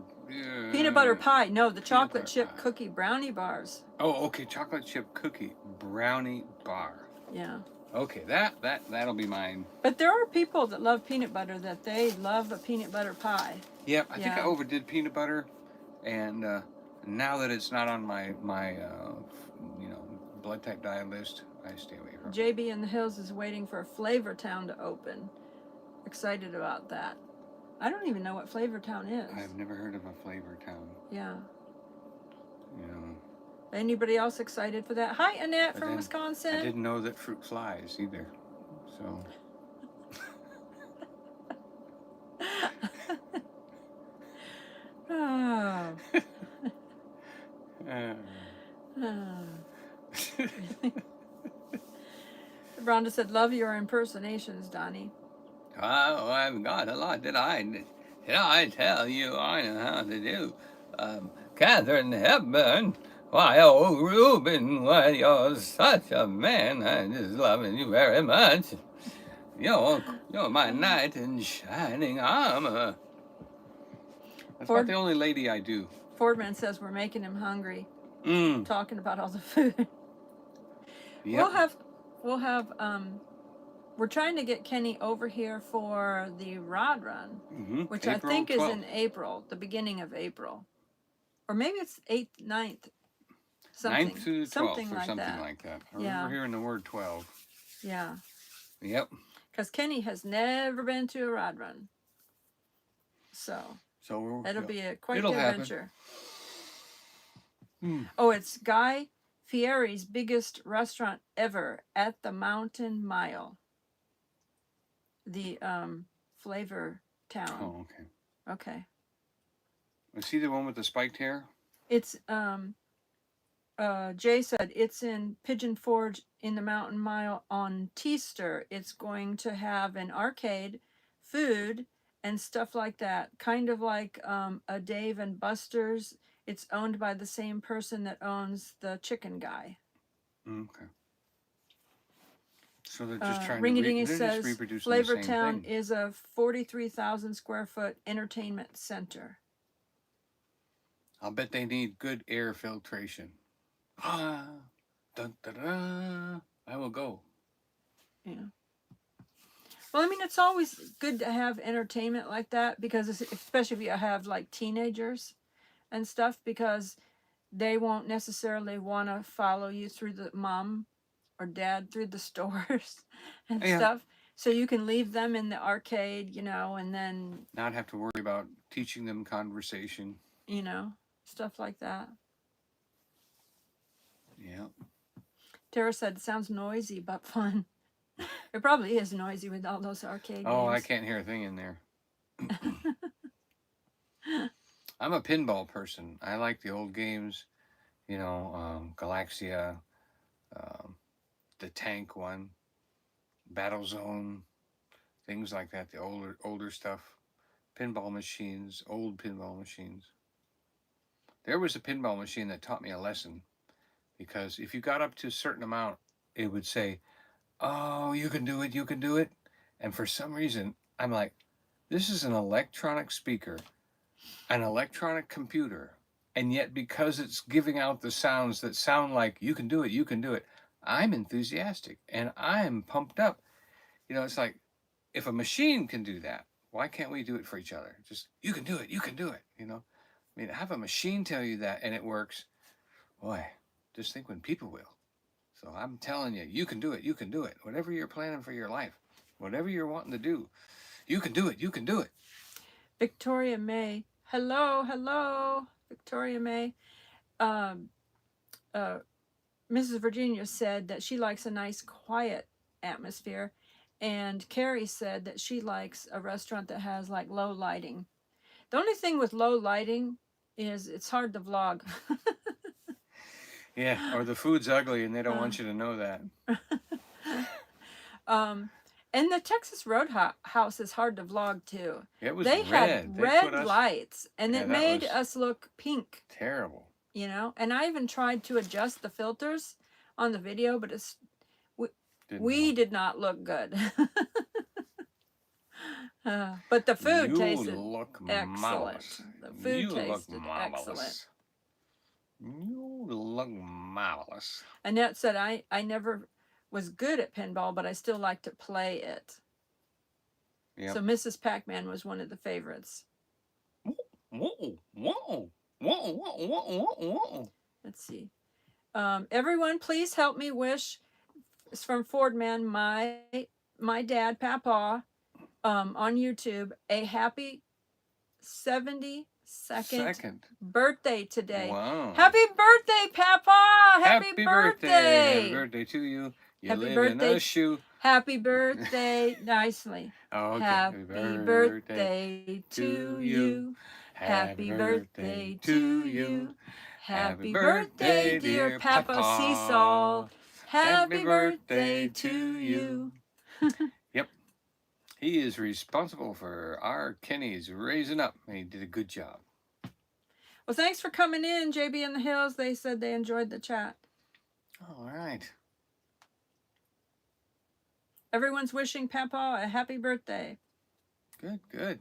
A: Peanut butter pie. No, the chocolate chip
B: pie.
A: cookie brownie bars.
B: Oh, okay. Chocolate chip cookie brownie bar.
A: Yeah.
B: Okay, that'll be mine.
A: But there are people that love peanut butter that they love a peanut butter pie.
B: Yep, I think I overdid peanut butter, and now that it's not on my blood type diet list, I stay away from it.
A: JB in the Hills is waiting for Flavortown to open. Excited about that. I don't even know what Flavortown is.
B: I've never heard of a Flavor Town.
A: Yeah.
B: You know.
A: Anybody else excited for that? Hi, Annette from Wisconsin.
B: I didn't know that fruit flies either. So.
A: Oh. Rhonda said, love your impersonations, Donny.
B: Oh, I've got a lot. Did I tell you I know how to do? Catherine Hepburn. Why, oh, Reuben, why, you're such a man. I just loving you very much. You're my knight in shining armor. That's about the only lady I do.
A: Fordman says we're making him hungry. Talking about all the food. Yep. We're trying to get Kenny over here for the rod run, which April I think 12th. Is in April, the beginning of April. Or maybe it's 8th, 9th. Something.
B: 9th to 12th
A: something
B: or
A: like
B: something
A: that.
B: Like that. I remember hearing the word 12.
A: Yeah.
B: Yep.
A: Because Kenny has never been to a rod run. So it'll be quite the adventure. Oh, it's Guy Fieri's biggest restaurant ever at the Mountain Mile. The Flavor Town.
B: Oh, okay.
A: Okay.
B: Is he the one with the spiked hair?
A: It's Jay said it's in Pigeon Forge in the Mountain Mile on Teaster. It's going to have an arcade, food, and stuff like that. Kind of like a Dave and Buster's. It's owned by the same person that owns the Chicken Guy.
B: Okay. So they're just trying
A: Ring-a-ding
B: to
A: says
B: reproduce
A: Flavor
B: the same
A: Town
B: thing.
A: is a 43,000 square foot entertainment center.
B: I'll bet they need good air filtration. Dun, dun, dun. I will go.
A: Yeah. Well, I mean, it's always good to have entertainment like that because especially if you have like teenagers and stuff, because they won't necessarily want to follow you through the mom or dad through the stores and stuff. So you can leave them in the arcade, and then
B: not have to worry about teaching them conversation.
A: Stuff like that.
B: Yeah.
A: Tara said, sounds noisy but fun. It probably is noisy with all those arcade games.
B: I can't hear a thing in there. I'm a pinball person. I like the old games, Galaxia, the tank one, Battle Zone, things like that, the older stuff. Pinball machines, old pinball machines. There was a pinball machine that taught me a lesson, because if you got up to a certain amount, it would say, oh, you can do it, you can do it. And for some reason, I'm like, this is an electronic speaker, an electronic computer, and yet because it's giving out the sounds that sound like you can do it, I'm enthusiastic and I'm pumped up. It's like, if a machine can do that, why can't we do it for each other? Just, you can do it, have a machine tell you that and it works. Boy, just think when people will. So I'm telling you, you can do it, Whatever you're planning for your life, whatever you're wanting to do, you can do it.
A: Victoria May. Hello, Victoria May. Mrs. Virginia said that she likes a nice quiet atmosphere, and Carrie said that she likes a restaurant that has like low lighting. The only thing with low lighting is it's hard to vlog.
B: Yeah, or the food's ugly and they don't want you to know that.
A: And the Texas Roadhouse is hard to vlog too.
B: It was
A: They
B: red.
A: had
B: They
A: red
B: put us-
A: lights, and
B: Yeah,
A: it
B: that
A: made
B: was
A: us look pink,
B: terrible.
A: you know. And I even tried to adjust the filters on the video, but we did not look good. But the food
B: You
A: tasted
B: look
A: excellent.
B: marvelous.
A: The food
B: You look
A: tasted
B: marvelous.
A: excellent.
B: You look marvelous.
A: Annette said, I never was good at pinball, but I still like to play it.
B: Yep.
A: So Mrs. Pac-Man was one of the favorites.
B: Whoa, whoa, whoa, whoa, whoa, whoa.
A: Let's see. Everyone, please help me wish, it's from Fordman, my dad, Papa, on YouTube, a happy 72nd birthday today.
B: Wow.
A: Happy birthday, Papa! Happy birthday!
B: Happy birthday to you. You
A: Happy
B: live
A: birthday.
B: in a shoe.
A: Happy birthday, nicely.
B: Oh, okay.
A: Happy birthday to you. Happy birthday to you. Happy birthday, dear Papa Seesaw. Happy birthday to you.
B: Yep. He is responsible for our Kenny's raising up, and he did a good job.
A: Well, thanks for coming in, JB in the Hills. They said they enjoyed the chat.
B: All right.
A: Everyone's wishing Papa a happy birthday.
B: Good, good.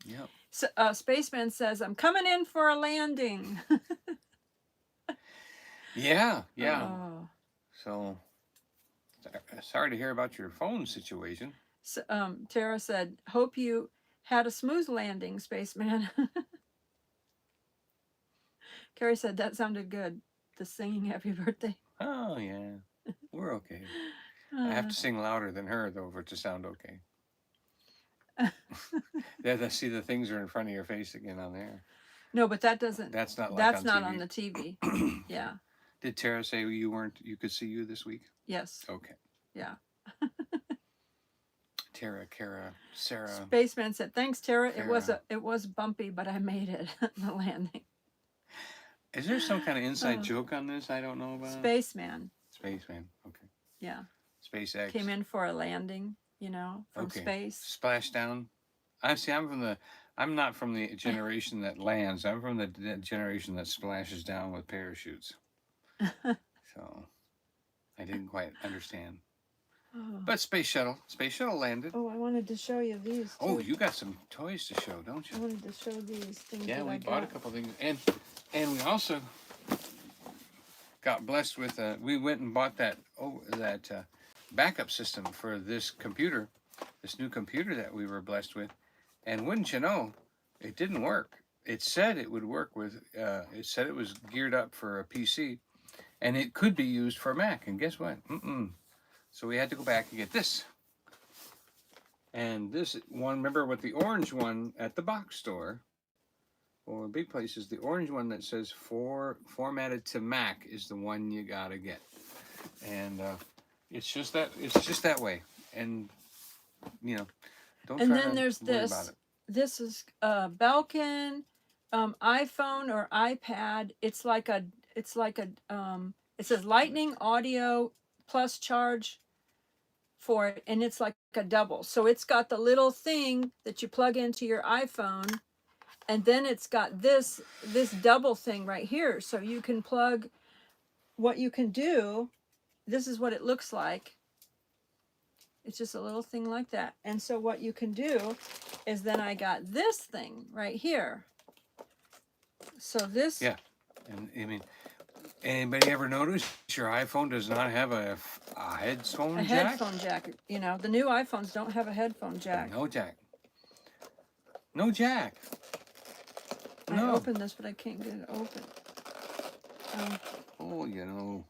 B: Yep.
A: So, Spaceman says, I'm coming in for a landing.
B: Yeah, yeah.
A: Oh.
B: So, sorry to hear about your phone situation.
A: So, Tara said, hope you had a smooth landing, Spaceman. Carrie said, that sounded good. The singing happy birthday.
B: Oh, yeah. We're okay. I have to sing louder than her, though, for it to sound okay. Yeah, see, the things are in front of your face again on there.
A: No, but that doesn't.
B: That's not like
A: That's
B: on
A: not
B: TV.
A: on the TV. Yeah.
B: Did Tara say you could see you this week?
A: Yes.
B: Okay.
A: Yeah.
B: Tara, Kara, Sarah.
A: Spaceman said, thanks, Tara.
B: Sarah.
A: It was bumpy, but I made it. The landing.
B: Is there some kind of inside joke on this I don't know about?
A: Spaceman.
B: Spaceman. Okay.
A: Yeah.
B: SpaceX.
A: Came in for a landing, you know, from space.
B: Splash down. I'm not from the generation that lands. I'm from the generation that splashes down with parachutes. So I didn't quite understand.
A: Oh.
B: But space shuttle landed.
A: Oh, I wanted to show you these too.
B: Oh, you got some toys to show, don't you?
A: I wanted to show these things.
B: Yeah,
A: that
B: we
A: I
B: bought a
A: got.
B: couple things, and we also got blessed with. We went and bought that backup system for this computer, this new computer that we were blessed with, and wouldn't you know, it didn't work. It said it would work with. It said it was geared up for a PC, and it could be used for Mac. And guess what? So we had to go back and get this. And this one, remember with the orange one at the box store, or big places, the orange one that says formatted to Mac is the one you gotta get. And it's just that way. And you know, don't.
A: And
B: try
A: then
B: to
A: there's
B: worry
A: this.
B: about it.
A: This is Belkin, iPhone or iPad. It says Lightning Audio plus charge for it, and it's like a double. So it's got the little thing that you plug into your iPhone, and then it's got this double thing right here. So you can plug. What you can do, this is what it looks like. It's just a little thing like that. And so what you can do is then I got this thing right here. So this.
B: Yeah, and I mean, anybody ever notice your iPhone does not have a headphone
A: A
B: jack?
A: headphone jack. You know, the new iPhones don't have a headphone jack.
B: No jack. No jack.
A: I opened this, but I can't get it open.
B: Oh, you know,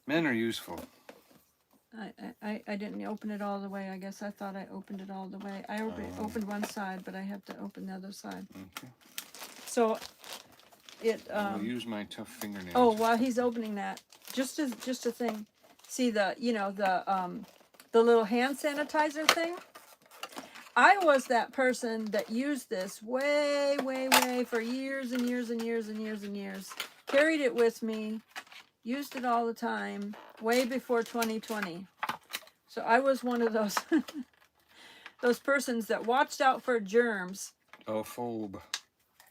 B: men are useful.
A: I didn't open it all the way. I guess I thought I opened it all the way. I opened one side, but I have to open the other side.
B: Okay.
A: So
B: I'll use my tough fingernails.
A: Oh, while he's opening that, just a thing. See the the little hand sanitizer thing? I was that person that used this way for years and years and years and years and years. Carried it with me, used it all the time, way before 2020. So I was one of those those persons that watched out for germs.
B: Oh, phobe.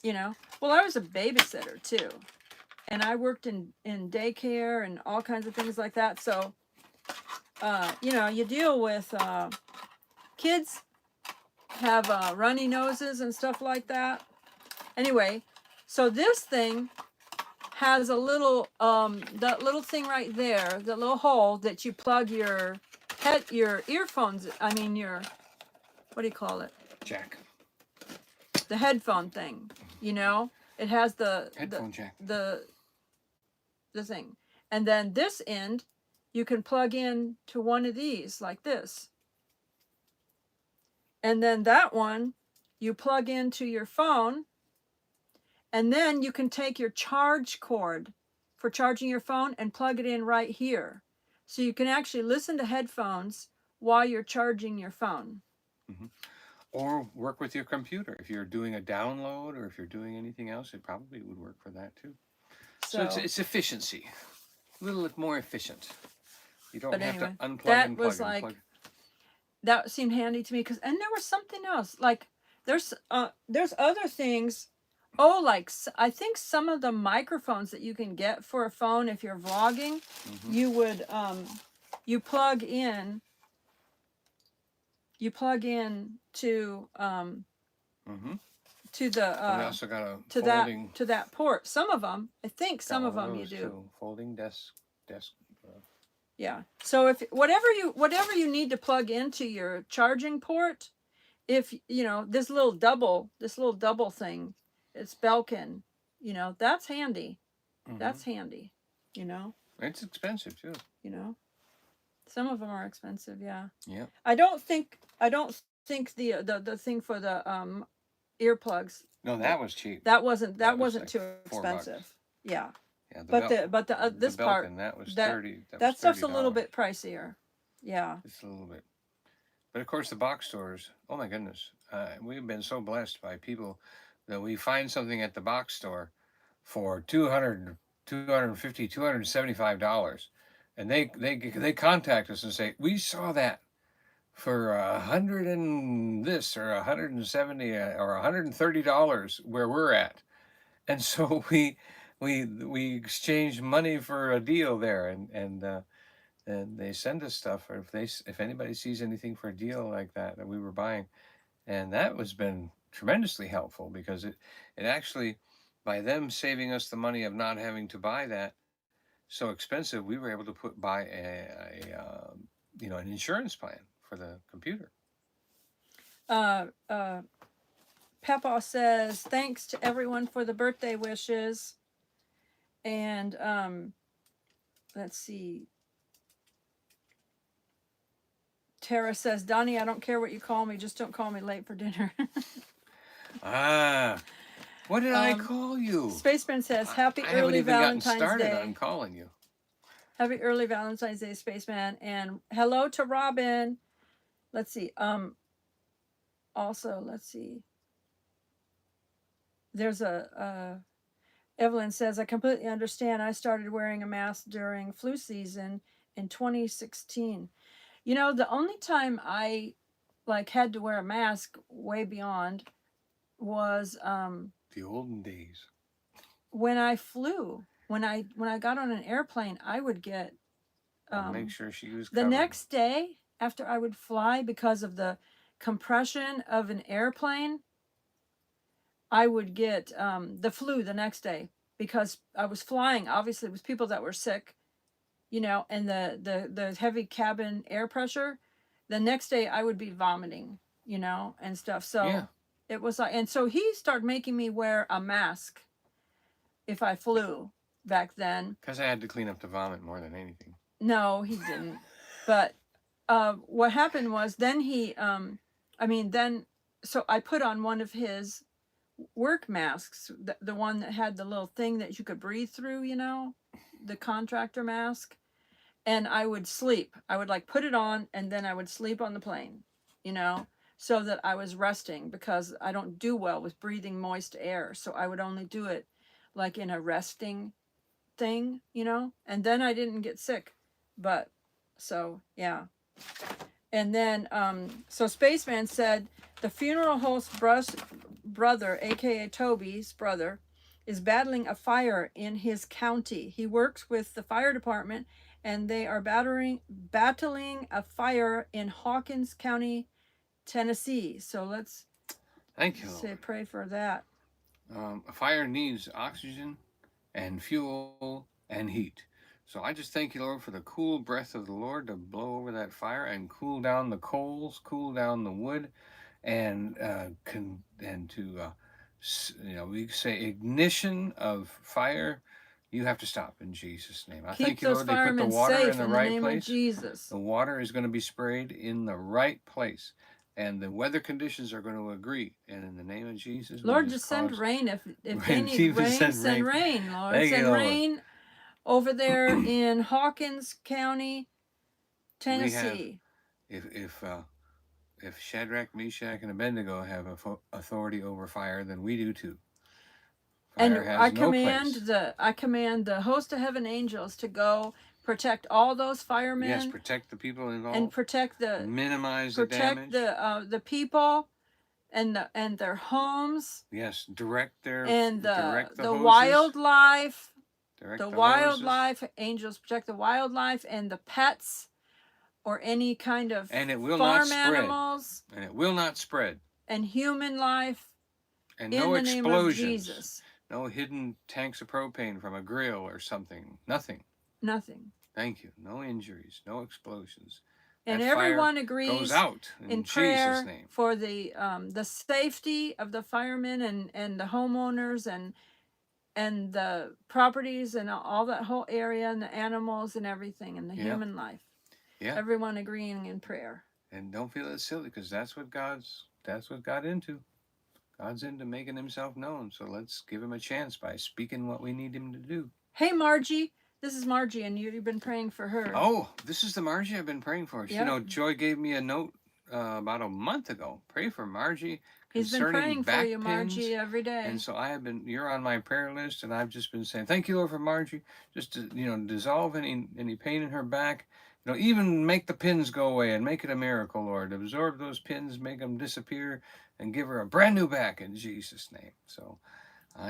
A: You know, well, I was a babysitter too, and I worked in daycare and all kinds of things like that. So, you know, you deal with kids have runny noses and stuff like that. Anyway, so this thing has a little that little thing right there, the little hole that you plug your earphones. I mean your, what do you call it?
B: Jack.
A: The headphone thing. You know, it has the
B: headphone jack.
A: The thing, and then this end you can plug in to one of these like this. And then that one, you plug into your phone, and then you can take your charge cord for charging your phone and plug it in right here. So you can actually listen to headphones while you're charging your phone.
B: Mm-hmm. Or work with your computer. If you're doing a download or if you're doing anything else, it probably would work for that too. So it's efficiency. A little more efficient. You don't have to unplug
A: that
B: and plug
A: was like,
B: plug.
A: That seemed handy to me because, and there was something else. Like there's other things. Oh, like I think some of the microphones that you can get for a phone if you're vlogging, you would you plug in to to the
B: we also got a
A: to
B: folding,
A: that port. Some of them, I think some of them you do.
B: Too. Folding desk.
A: Yeah. So if whatever you need to plug into your charging port, if you know this little double thing, it's Belkin, you know, that's handy. That's handy, you know.
B: It's expensive too.
A: You know. Some of them are expensive, yeah.
B: Yeah.
A: I don't think the thing for the earplugs.
B: No, that was cheap.
A: That wasn't
B: like
A: too expensive. Yeah.
B: Yeah,
A: This
B: the
A: part
B: Belkin, that was
A: that,
B: 30.
A: That stuff's a
B: $30.
A: little bit pricier. Yeah.
B: It's a little bit. But of course the box stores, oh my goodness. We've been so blessed by people that we find something at the box store for $200, $250, $275. And they contact us and say, we saw that for $100 and this or $170 or $130 where we're at. And so we exchange money for a deal there, and they send us stuff, or if anybody sees anything for a deal like that we were buying, and that was been tremendously helpful because it actually, by them saving us the money of not having to buy that so expensive, we were able to buy an insurance plan for the computer.
A: Peppa says, thanks to everyone for the birthday wishes. And let's see. Tara says, Donny, I don't care what you call me, just don't call me late for dinner.
B: What did I call you?
A: Spaceman says, happy early Valentine's Day.
B: I'm calling you.
A: Happy early Valentine's Day, Spaceman. And hello to Robin. Let's see. Also, let's see. There's Evelyn says, I completely understand. I started wearing a mask during flu season in 2016. You know, the only time I had to wear a mask way beyond was
B: the olden days.
A: When I flew. When I got on an airplane, I would get
B: make sure she was
A: the
B: covered.
A: next day after I would fly, because of the compression of an airplane, I would get the flu the next day because I was flying, obviously, with people that were sick, you know, and the heavy cabin air pressure. The next day I would be vomiting, you know, and stuff. So it was like, and so he started making me wear a mask if I flew back then.
B: Because I had to clean up the vomit more than anything.
A: No, he didn't. But what happened was then he, so I put on one of his work masks, the one that had the little thing that you could breathe through, you know, the contractor mask. And I would sleep. I would like put it on and then I would sleep on the plane, you know, so that I was resting, because I don't do well with breathing moist air. So I would only do it like in a resting thing, you know, and then I didn't get sick. But so, yeah. And then, so Spaceman said the funeral host brother, aka Toby's brother, is battling a fire in his county. He works with the fire department, and they are battling a fire in Hawkins County, Tennessee. So let's
B: Thank you,
A: say
B: Lord.
A: pray for that.
B: A fire needs oxygen and fuel and heat. So I just thank you, Lord, for the cool breath of the Lord to blow over that fire and cool down the coals, cool down the wood, and to we say ignition of fire. You have to stop in Jesus' name. I
A: Keep
B: thank you,
A: those
B: Lord. They put the
A: firemen
B: water
A: safe
B: in the
A: in the
B: right
A: name of
B: place.
A: Jesus.
B: The water is going to be sprayed in the right place, and the weather conditions are going to agree. And in the name of Jesus,
A: Lord, just send rain. If they need
B: Jesus
A: rain,
B: send
A: send
B: rain.
A: rain, Lord.
B: Thank you,
A: Send
B: Lord.
A: rain over there in Hawkins County,
B: We have,
A: Tennessee.
B: if Shadrach, Meshach, and Abednego have authority over fire, then we do too. Fire
A: And
B: has
A: I
B: no place.
A: command the host of heaven angels to go protect all those firemen.
B: Yes, protect the people involved.
A: And protect
B: minimize the damage.
A: the people and their homes.
B: Yes, direct their
A: and
B: direct
A: the
B: hoses.
A: wildlife.
B: Direct
A: the
B: the
A: wildlife hoses. Angels protect the wildlife and the pets, or any kind of
B: and it will
A: farm
B: not spread.
A: Animals.
B: And it will not spread.
A: And human life.
B: And
A: in
B: no
A: the
B: explosions.
A: Name of Jesus.
B: No hidden tanks of propane from a grill or something. Nothing.
A: Nothing.
B: Thank you. No injuries. No explosions.
A: And
B: that
A: everyone
B: fire
A: agrees
B: goes out in
A: prayer
B: Jesus' name.
A: For the safety of the firemen and the homeowners and the properties and all that whole area and the animals and everything and the human life.
B: Yeah.
A: Everyone agreeing in prayer.
B: And don't feel it's silly, because that's what God's into. God's into making himself known. So let's give him a chance by speaking what we need him to do.
A: Hey, Margie. This is Margie, and you've been praying for her.
B: Oh, this is the Margie I've been praying for. Yep. You know, Joy gave me a note about a month ago. Pray for Margie.
A: He's been praying for you, Margie, every day.
B: And so you're on my prayer list, and I've just been saying, thank you, Lord, for Margie. Just to, dissolve any pain in her back. Even make the pins go away and make it a miracle, Lord. Absorb those pins, make them disappear, and give her a brand new back in Jesus' name. So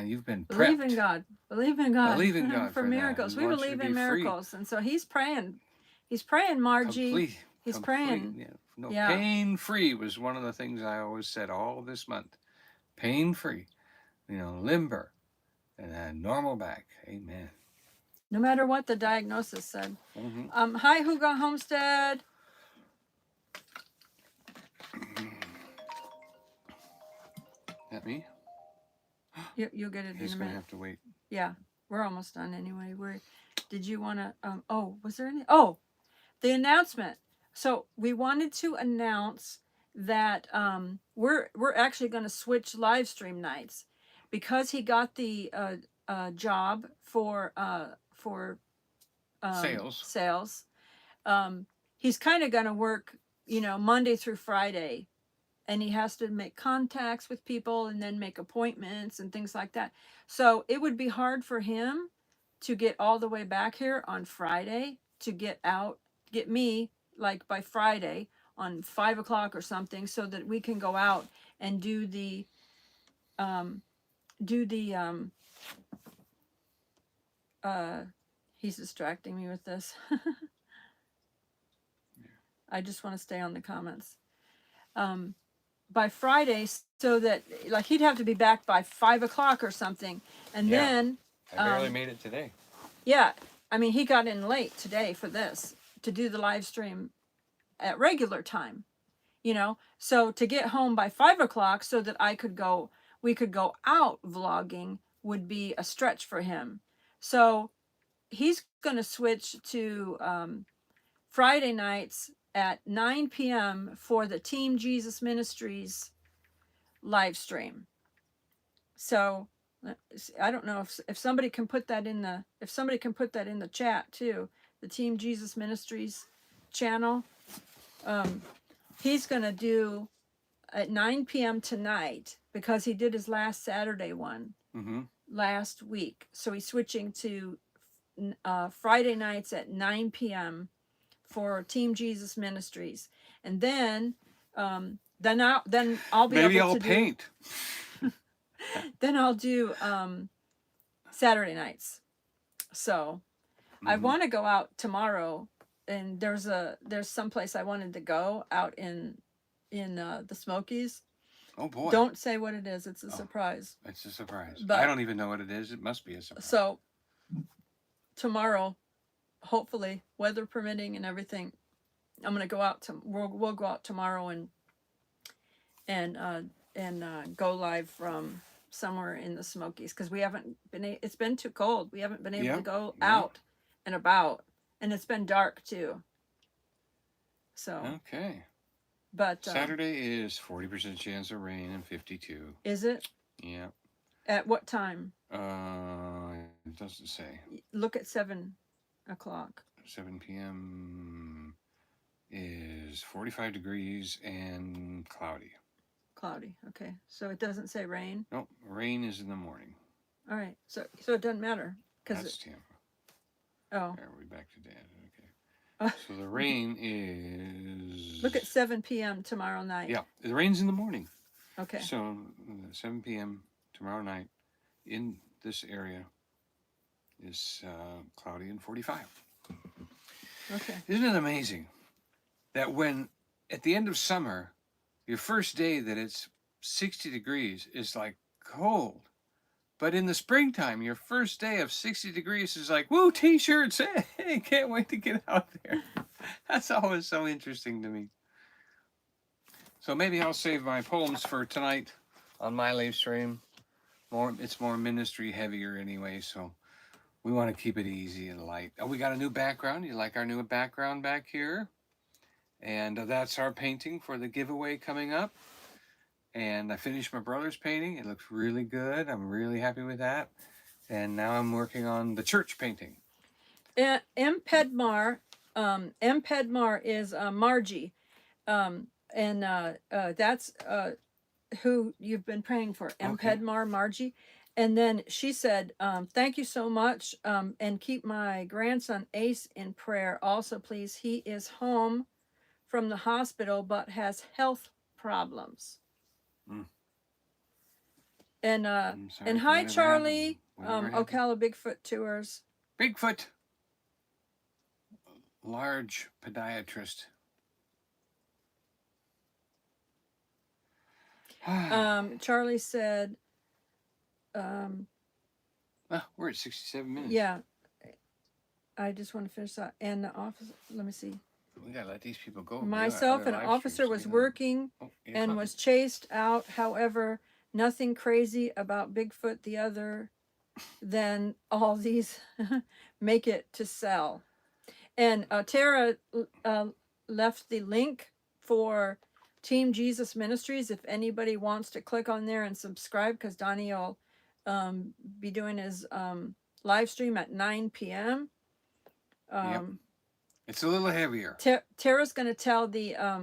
B: you've been prepped.
A: Believe in God. Believe in God.
B: Believe in God
A: for miracles. We believe in miracles. Free. And so he's praying. He's praying, Margie. He's praying.
B: Yeah. Pain-free was one of the things I always said all this month. Pain-free. Limber. And a normal back. Amen.
A: No matter what the diagnosis said.
B: Mm-hmm.
A: Hi, Hugo Homestead.
B: That me?
A: You'll get it in a minute.
B: He's going to have to wait.
A: Yeah, we're almost done anyway. Did you want to, was there any? Oh, the announcement. So we wanted to announce that we're actually going to switch live stream nights, because he got the job for sales. He's kind of going to work, Monday through Friday. And he has to make contacts with people and then make appointments and things like that. So it would be hard for him to get all the way back here on Friday to get me like by Friday on 5 o'clock or something, so that we can go out and do the he's distracting me with this. I just want to stay on the comments. By Friday, so that like he'd have to be back by 5 o'clock or something, and then
B: I barely made it today.
A: Yeah, I mean he got in late today for this to do the live stream at regular time, So to get home by 5 o'clock so that we could go out vlogging would be a stretch for him. So he's going to switch to Friday nights at 9 p.m. for the Team Jesus Ministries live stream. So I don't know if somebody can put that in the chat too. The Team Jesus Ministries channel. He's gonna do at 9 p.m. tonight because he did his last Saturday one last week. So he's switching to Friday nights at 9 p.m. for Team Jesus Ministries, and then I'll be
B: Maybe
A: able
B: I'll
A: to
B: paint.
A: then I'll do Saturday nights. So I want to go out tomorrow, and there's someplace I wanted to go out in the Smokies.
B: Oh boy!
A: Don't say what it is. It's a surprise.
B: It's a surprise.
A: But,
B: I don't even know what it is. It must be a surprise.
A: So tomorrow, hopefully, weather permitting and everything, I'm gonna go out we'll go out tomorrow and go live from somewhere in the Smokies because we haven't been. It's been too cold. We haven't been able to go out and about, and it's been dark too. So
B: okay.
A: But
B: Saturday is 40% chance of rain and 52.
A: Is it?
B: Yeah.
A: At what time?
B: It doesn't say.
A: Look at 7 o'clock.
B: 7 p.m. is 45 degrees and cloudy.
A: Cloudy. Okay. So it doesn't say rain.
B: Nope. Rain is in the morning.
A: All right. So it doesn't matter
B: That's Tampa.
A: Oh.
B: Are we back to Dad? Okay. So the rain is.
A: Look at 7 p.m. tomorrow night.
B: Yeah, the rain's in the morning.
A: Okay.
B: So 7 p.m. tomorrow night in this area is cloudy and 45.
A: Okay.
B: Isn't it amazing that when at the end of summer, your first day that it's 60 degrees is like cold, but in the springtime, your first day of 60 degrees is like, woo, t-shirts, hey, can't wait to get out there. That's always so interesting to me. So maybe I'll save my poems for tonight on my live stream. It's more ministry heavier anyway, so we want to keep it easy and light. Oh, we got a new background. You like our new background back here? And that's our painting for the giveaway coming up. And I finished my brother's painting. It looks really good. I'm really happy with that. And now I'm working on the church painting.
A: M. Pedmar is Margie. And that's who you've been praying for. M.
B: Okay.
A: Pedmar, Margie. And then she said, thank you so much. And keep my grandson Ace in prayer. Also, please. He is home from the hospital, but has health problems. And hi Charlie, Ocala Bigfoot Tours.
B: Bigfoot, large podiatrist.
A: Charlie said,
B: we're at 67 minutes.
A: Yeah, I just want to finish that. And the office, let me see.
B: We gotta let these people go.
A: Myself, an officer was working and was chased out. However, nothing crazy about Bigfoot the other than all these make it to sell. And Tara left the link for Team Jesus Ministries if anybody wants to click on there and subscribe, because Donny will be doing his live stream at 9 p.m.
B: Yep. It's a little heavier.
A: Tara's going to tell the
B: I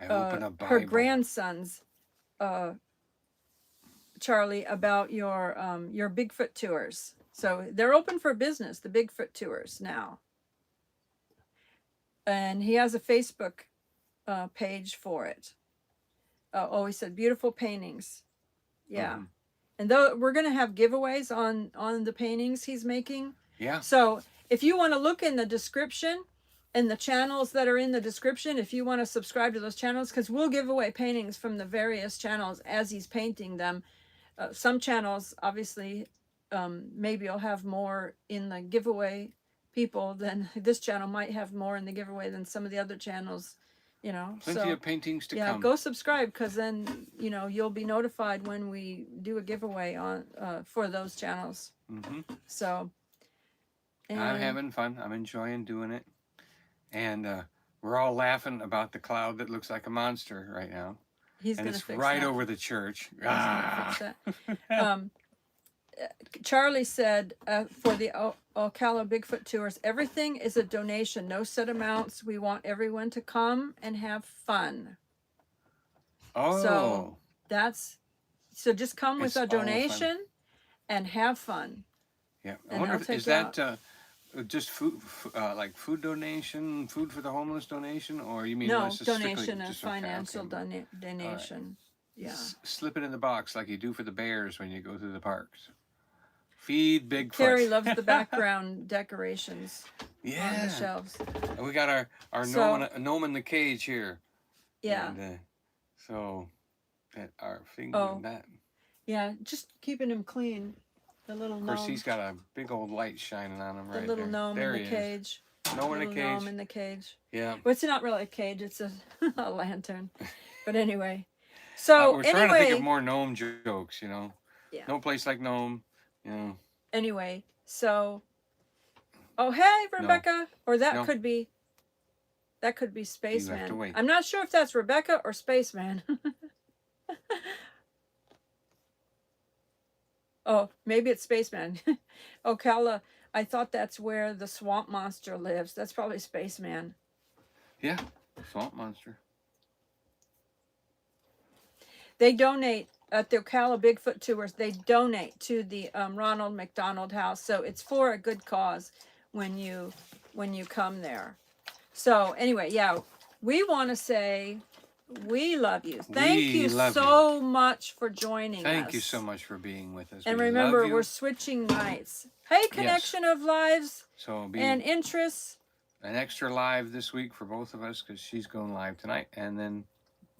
B: open a Bible.
A: her grandsons, Charlie, about your Bigfoot tours. So they're open for business, the Bigfoot tours now. And he has a Facebook page for it. He said beautiful paintings. Yeah. Mm-hmm. And though we're going to have giveaways on the paintings he's making.
B: Yeah.
A: So if you want to look in the description and the channels that are in the description, if you want to subscribe to those channels, because we'll give away paintings from the various channels as he's painting them. Some channels, obviously, maybe you'll have more in the giveaway people than this channel might have more in the giveaway than some of the other channels, you know.
B: Plenty of paintings to come.
A: Yeah, go subscribe, because then, you know, you'll be notified when we do a giveaway on for those channels. Mm-hmm. So.
B: I'm having fun. I'm enjoying doing it. And we're all laughing about the cloud that looks like a monster right now.
A: He's
B: and
A: going to
B: it's
A: fix
B: right
A: that.
B: over the church.
A: He's gonna fix that. Charlie said for the Ocala Bigfoot tours, everything is a donation, no set amounts. We want everyone to come and have fun.
B: Oh,
A: So just come with
B: it's
A: a
B: all fun.
A: donation and have fun.
B: Yeah, I
A: And
B: wonder
A: they'll
B: if
A: take
B: is
A: you
B: that just food, like food donation, food for the homeless donation, or you mean
A: No,
B: this is strictly
A: donation, a
B: just okay,
A: financial
B: okay.
A: donation. Yeah.
B: Slip it in the box like you do for the bears when you go through the parks. Feed Bigfoot.
A: Carrie loves the background decorations
B: Yeah.
A: on the shelves.
B: And we got our gnome in the cage here.
A: Yeah.
B: And, so our thing that.
A: Yeah, just keeping him clean. The little gnome.
B: Of course, he's got a big old light shining on him right there.
A: The little gnome in the cage.
B: Gnome in the cage.
A: Gnome in the cage.
B: Yeah.
A: Well, it's not really a cage. It's a lantern. But anyway. So
B: we're trying to think of more gnome jokes, you know.
A: Yeah.
B: No place like gnome, you know.
A: Anyway, so. Oh, hey, Rebecca. No. Or that could be. That could be Spaceman. I'm not sure if that's Rebecca or Spaceman. Oh, maybe it's Spaceman. Ocala, I thought that's where the swamp monster lives. That's probably Spaceman.
B: Yeah, swamp monster.
A: They donate at the Ocala Bigfoot tours. They donate to the Ronald McDonald House, so it's for a good cause when you come there. So anyway, yeah, we want to say we love you. Thank you so much for joining us.
B: Thank you so much for being with us.
A: And remember, we're switching nights. Hey, connection of lives and interests.
B: An extra live this week for both of us because she's going live tonight, and then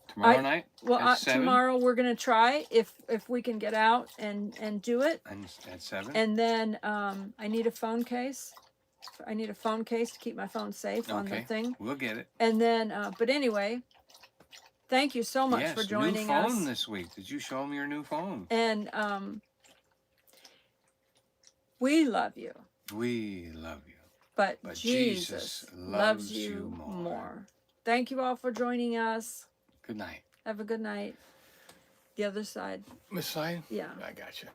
B: tomorrow night. Well,
A: tomorrow we're gonna try if we can get out and do it.
B: And at 7.
A: And then I need a phone case. I need a phone case to keep my phone safe on the thing.
B: We'll get it.
A: And then, but anyway. Thank you so much for joining us.
B: New phone this week. Did you show me your new phone?
A: And we love you.
B: We love you.
A: But Jesus loves you more. Thank you all for joining us.
B: Good night.
A: Have a good night. The other side.
B: This side?
A: Yeah.
B: I got you.